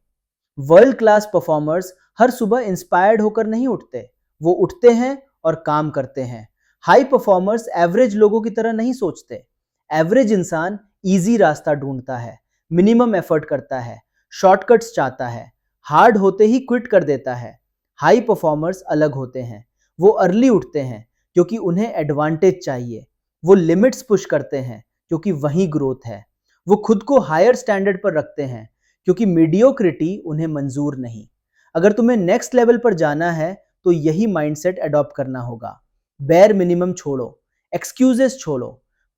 वर्ल्ड क्लास परफॉर्मर्स हर सुबह इंस्पायर्ड होकर नहीं उठते, वो उठते हैं और काम करते हैं। हाई परफॉर्मर्स एवरेज लोगों की तरह नहीं सोचते। एवरेज इंसान इजी रास्ता ढूंढता है, मिनिमम एफर्ट करता है, शॉर्टकट्स चाहता है, हार्ड होते ही क्विट कर देता है। हाई परफॉर्मर्स अलग होते हैं, वो अर्ली उठते हैं क्योंकि उन्हें एडवांटेज चाहिए। वो लिमिट्स पुश करते हैं क्योंकि वही ग्रोथ है। वो खुद को हायर स्टैंडर्ड पर रखते हैं क्योंकि मीडियोक्रिटी उन्हें मंजूर नहीं। अगर तुम्हें नेक्स्ट लेवल पर जाना है तो यही माइंडसेट अडॉप्ट करना होगा। बेयर मिनिमम छोड़ो, एक्सक्यूजेस छोड़ो,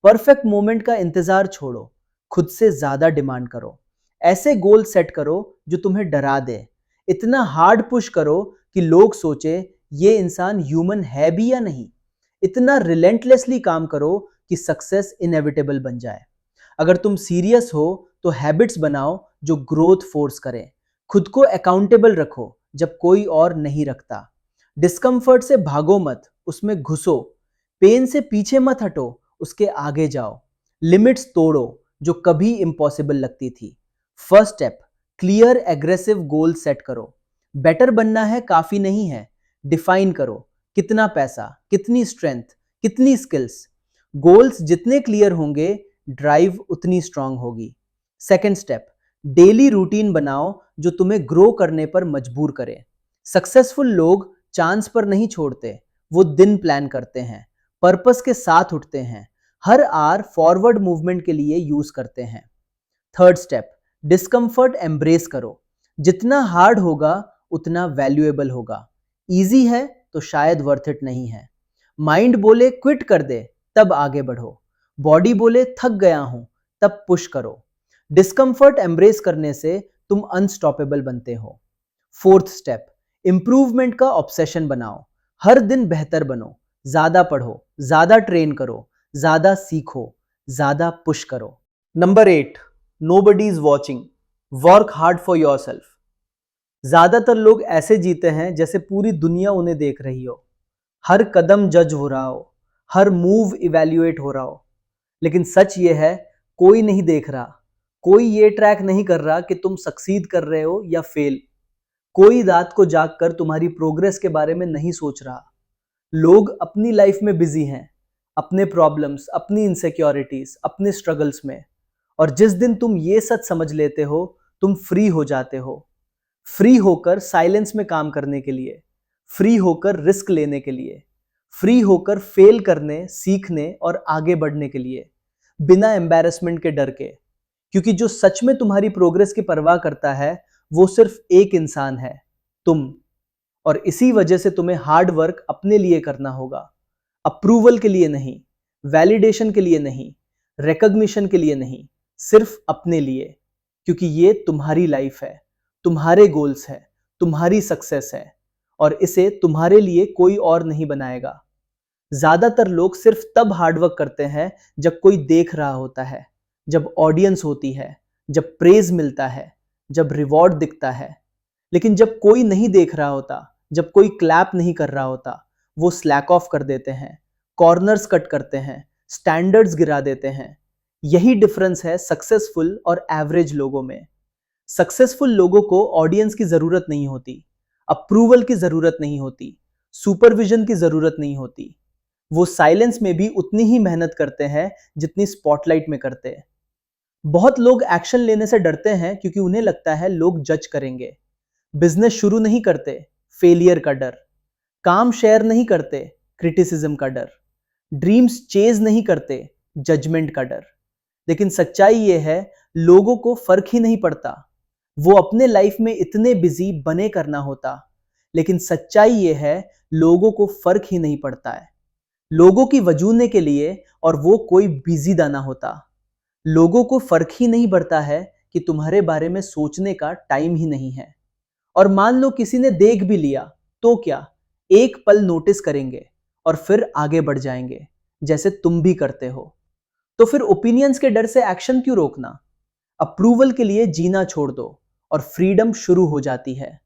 परफेक्ट मोमेंट का इंतजार छोड़ो, खुद से ज्यादा डिमांड करो। ऐसे गोल सेट करो जो तुम्हें डरा दे। इतना हार्ड पुश करो कि लोग सोचे ये इंसान ह्यूमन है भी या नहीं। इतना रिलेंटलेसली काम करो कि सक्सेस इनएविटेबल बन जाए। अगर तुम सीरियस हो तो हैबिट्स बनाओ जो ग्रोथ फोर्स करें। खुद को अकाउंटेबल रखो जब कोई और नहीं रखता। डिस्कंफर्ट से भागो मत, उसमें घुसो। पेन से पीछे मत हटो, उसके आगे जाओ। लिमिट्स तोड़ो जो कभी इम्पॉसिबल लगती थी। First step, clear aggressive goal set करो। बेटर बनना है काफी नहीं है, डिफाइन करो कितना पैसा, कितनी स्ट्रेंथ, कितनी स्किल्स। गोल्स जितने क्लियर होंगे ड्राइव उतनी स्ट्रांग होगी। सेकेंड स्टेप, डेली रूटीन बनाओ जो तुम्हें ग्रो करने पर मजबूर करे। सक्सेसफुल लोग चांस पर नहीं छोड़ते, वो दिन प्लान करते हैं, पर्पस के साथ उठते हैं, हर आवर फॉरवर्ड मूवमेंट के लिए यूज करते हैं। थर्ड स्टेप, डिस्कम्फर्ट एम्ब्रेस करो। जितना हार्ड होगा उतना वैल्यूएबल होगा। इजी है तो शायद वर्थ इट नहीं है। माइंड बोले क्विट कर दे, तब आगे बढ़ो। बॉडी बोले थक गया हूं, तब पुश करो। डिस्कम्फर्ट एम्ब्रेस करने से तुम अनस्टॉपेबल बनते हो। फोर्थ स्टेप, इंप्रूवमेंट का ऑब्सेशन बनाओ। हर दिन बेहतर बनो, ज्यादा पढ़ो, ज्यादा ट्रेन करो, ज्यादा सीखो, ज्यादा पुश करो। Number 8, nobody is watching, work hard for yourself. ज्यादातर लोग ऐसे जीते हैं जैसे पूरी दुनिया उन्हें देख रही हो, हर कदम जज हो रहा हो, हर मूव इवैल्यूएट हो रहा हो। लेकिन सच ये है, कोई नहीं देख रहा, कोई ये ट्रैक नहीं कर रहा कि तुम सक्सीड कर रहे हो या फेल। कोई रात को जागकर तुम्हारी प्रोग्रेस के बारे में नहीं सोच रहा। लोग अपनी लाइफ में बिजी हैं, अपने प्रॉब्लम्स, अपनी इनसिक्योरिटीज, अपने स्ट्रगल्स में। और जिस दिन तुम ये सच समझ लेते हो, तुम फ्री हो जाते हो। फ्री होकर साइलेंस में काम करने के लिए, फ्री होकर रिस्क लेने के लिए, फ्री होकर फेल करने, सीखने और आगे बढ़ने के लिए, बिना एम्बैरेसमेंट के डर के। क्योंकि जो सच में तुम्हारी प्रोग्रेस की परवाह करता है वो सिर्फ एक इंसान है, तुम। और इसी वजह से तुम्हें हार्ड वर्क अपने लिए करना होगा, अप्रूवल के लिए नहीं, वैलिडेशन के लिए नहीं, रिकॉग्निशन के लिए नहीं, सिर्फ अपने लिए। क्योंकि ये तुम्हारी लाइफ है, तुम्हारे गोल्स है, तुम्हारी सक्सेस है, और इसे तुम्हारे लिए कोई और नहीं बनाएगा। ज्यादातर लोग सिर्फ तब हार्डवर्क करते हैं जब कोई देख रहा होता है, जब ऑडियंस होती है, जब प्रेज मिलता है, जब रिवॉर्ड दिखता है। लेकिन जब कोई नहीं देख रहा होता, जब कोई क्लैप नहीं कर रहा होता, वो स्लैक ऑफ कर देते हैं, कॉर्नर्स कट करते हैं, स्टैंडर्ड्स गिरा देते हैं। यही डिफरेंस है सक्सेसफुल और एवरेज लोगों में। सक्सेसफुल लोगों को ऑडियंस की जरूरत नहीं होती, अप्रूवल की जरूरत नहीं होती, सुपरविजन की जरूरत नहीं होती। वो साइलेंस में भी उतनी ही मेहनत करते हैं जितनी स्पॉटलाइट में करते हैं। बहुत लोग एक्शन लेने से डरते हैं क्योंकि उन्हें लगता है लोग जज करेंगे। बिजनेस शुरू नहीं करते, फेलियर का डर। काम शेयर नहीं करते, क्रिटिसिज्म का डर। ड्रीम्स चेज नहीं करते, जजमेंट का डर। लेकिन सच्चाई यह है, लोगों को फर्क ही नहीं पड़ता। वो अपने लाइफ में इतने बिजी बने करना होता। लेकिन सच्चाई यह है, लोगों को फर्क ही नहीं पड़ता है। लोगों की वजूने के लिए, और वो कोई बिजी दाना होता। लोगों को फर्क ही नहीं पड़ता है कि तुम्हारे बारे में सोचने का टाइम ही नहीं है। और मान लो किसी ने देख भी लिया, तो क्या, एक पल नोटिस करेंगे और फिर आगे बढ़ जाएंगे, जैसे तुम भी करते हो। तो फिर ओपिनियंस के डर से एक्शन क्यों रोकना? अप्रूवल के लिए जीना छोड़ दो और फ्रीडम शुरू हो जाती है।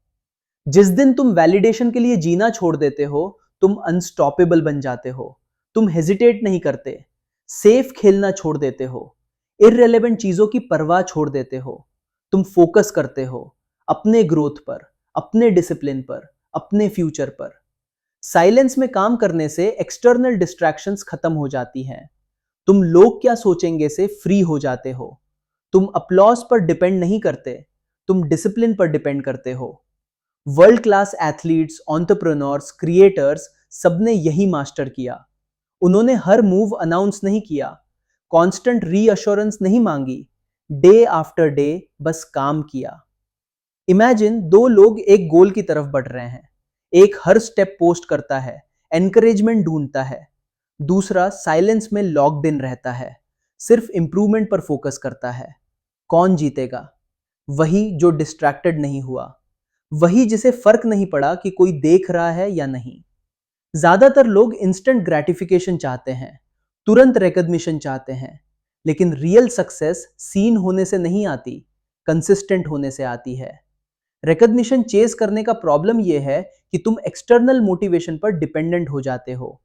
जिस दिन तुम वैलिडेशन के लिए जीना छोड़ देते हो, तुम अनस्टॉपेबल बन जाते हो। तुम हेजिटेट नहीं करते, सेफ खेलना छोड़ देते हो, इररिलेवेंट चीजों की परवाह छोड़ देते हो। तुम फोकस करते हो अपने ग्रोथ पर, अपने डिसिप्लिन पर, अपने फ्यूचर पर। साइलेंस में काम करने से एक्सटर्नल डिस्ट्रैक्शंस खत्म हो जाती हैं। तुम लोग क्या सोचेंगे से फ्री हो जाते हो। तुम अपलॉज पर डिपेंड नहीं करते, तुम डिसिप्लिन पर डिपेंड करते हो। World class athletes, entrepreneurs, creators, सबने यही मास्टर किया। उन्होंने हर मूव अनाउंस नहीं किया, कांस्टेंट रीअश्योरेंस नहीं मांगी, डे आफ्टर डे बस काम किया। इमेजिन दो लोग एक गोल की तरफ बढ़ रहे हैं। एक हर स्टेप पोस्ट करता है, एनकरेजमेंट ढूंढता है। दूसरा साइलेंस में लॉक्ड इन रहता है, सिर्फ इंप्रूवमेंट पर फोकस करता है। कौन जीतेगा? वही जो डिस्ट्रैक्टेड नहीं हुआ, वही जिसे फर्क नहीं पड़ा कि कोई देख रहा है या नहीं। ज्यादातर लोग इंस्टेंट ग्रेटिफिकेशन चाहते हैं, तुरंत रिकॉग्निशन चाहते हैं। लेकिन रियल सक्सेस सीन होने से नहीं आती, कंसिस्टेंट होने से आती है। रिकॉग्निशन चेस करने का प्रॉब्लम यह है कि तुम एक्सटर्नल मोटिवेशन पर डिपेंडेंट हो जाते हो।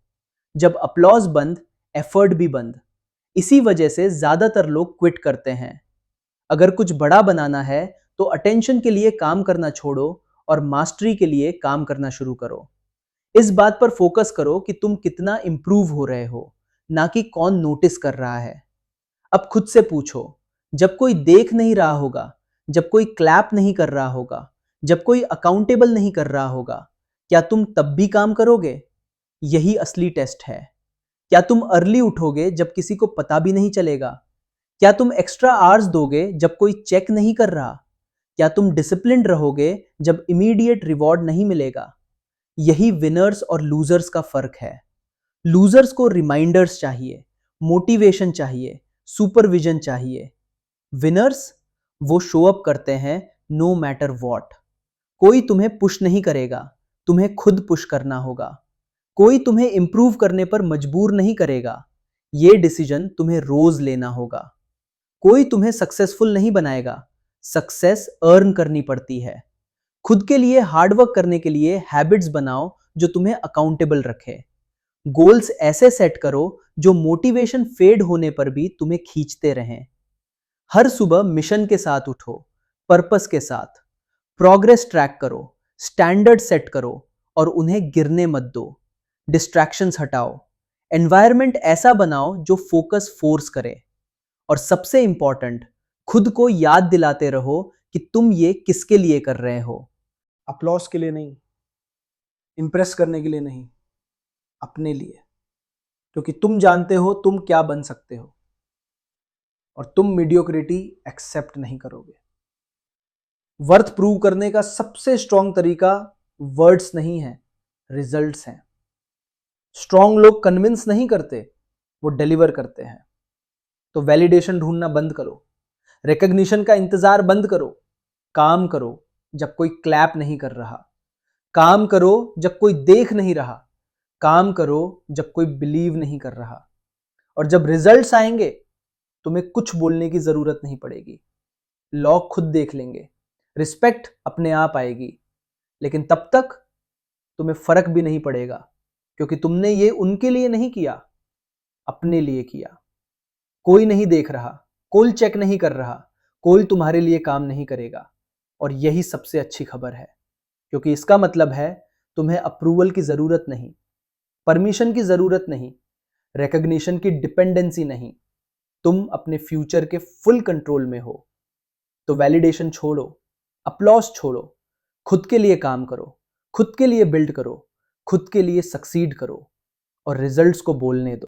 जब अपलॉज बंद, एफर्ट भी बंद। इसी वजह से ज्यादातर लोग क्विट करते हैं। अगर कुछ बड़ा बनाना है तो अटेंशन के लिए काम करना छोड़ो और मास्टरी के लिए काम करना शुरू करो। इस बात पर फोकस करो कि तुम कितना इंप्रूव हो रहे हो, ना कि कौन नोटिस कर रहा है। अब खुद से पूछो, जब कोई देख नहीं रहा होगा, जब कोई क्लैप नहीं कर रहा होगा, जब कोई अकाउंटेबल नहीं कर रहा होगा, क्या तुम तब भी काम करोगे? यही असली टेस्ट है। क्या तुम अर्ली उठोगे जब किसी को पता भी नहीं चलेगा? क्या तुम एक्स्ट्रा आवर्स दोगे जब कोई चेक नहीं कर रहा? क्या तुम डिसिप्लिन्ड रहोगे जब इमीडिएट रिवॉर्ड नहीं मिलेगा? यही विनर्स और लूजर्स का फर्क है। लूजर्स को रिमाइंडर्स चाहिए, मोटिवेशन चाहिए, सुपरविजन चाहिए। विनर्स वो शो अप करते हैं नो मैटर वॉट। कोई तुम्हें पुश नहीं करेगा, तुम्हें खुद पुश करना होगा। कोई तुम्हें इंप्रूव करने पर मजबूर नहीं करेगा, ये डिसीजन तुम्हें रोज लेना होगा। कोई तुम्हें सक्सेसफुल नहीं बनाएगा, सक्सेस अर्न करनी पड़ती है। खुद के लिए हार्डवर्क करने के लिए हैबिट्स बनाओ जो तुम्हें अकाउंटेबल रखे। गोल्स ऐसे सेट करो जो मोटिवेशन फेड होने पर भी तुम्हें खींचते रहें। हर सुबह मिशन के साथ उठो, पर्पस के साथ। प्रोग्रेस ट्रैक करो, स्टैंडर्ड सेट करो और उन्हें गिरने मत दो। डिस्ट्रैक्शंस हटाओ, एनवायरनमेंट ऐसा बनाओ जो फोकस फोर्स करे। और सबसे इंपॉर्टेंट, खुद को याद दिलाते रहो कि तुम ये किसके लिए कर रहे हो। अपलॉस के लिए नहीं, इंप्रेस करने के लिए नहीं, अपने लिए। क्योंकि तुम जानते हो तुम क्या बन सकते हो और तुम मीडियोक्रिटी एक्सेप्ट नहीं करोगे। वर्थ प्रूव करने का सबसे स्ट्रॉन्ग तरीका वर्ड्स नहीं है, रिजल्ट्स हैं। स्ट्रॉन्ग लोग कन्विंस नहीं करते, वो डिलीवर करते हैं। तो वैलिडेशन ढूंढना बंद करो, रिकॉग्निशन का इंतजार बंद करो। काम करो जब कोई क्लैप नहीं कर रहा, काम करो जब कोई देख नहीं रहा, काम करो जब कोई बिलीव नहीं कर रहा। और जब रिजल्ट्स आएंगे तुम्हें कुछ बोलने की जरूरत नहीं पड़ेगी, लॉ खुद देख लेंगे, रिस्पेक्ट अपने आप आएगी। लेकिन तब तक तुम्हें फर्क भी नहीं पड़ेगा, क्योंकि तुमने ये उनके लिए नहीं किया, अपने लिए किया। कोई नहीं देख रहा, कोई चेक नहीं कर रहा, कोई तुम्हारे लिए काम नहीं करेगा। और यही सबसे अच्छी खबर है, क्योंकि इसका मतलब है तुम्हें अप्रूवल की जरूरत नहीं, परमिशन की जरूरत नहीं, रिकॉग्निशन की डिपेंडेंसी नहीं। तुम अपने फ्यूचर के फुल कंट्रोल में हो। तो वैलिडेशन छोड़ो, अपलॉस छोड़ो, खुद के लिए काम करो, खुद के लिए बिल्ड करो, खुद के लिए सक्सीड करो और रिजल्ट्स को बोलने दो।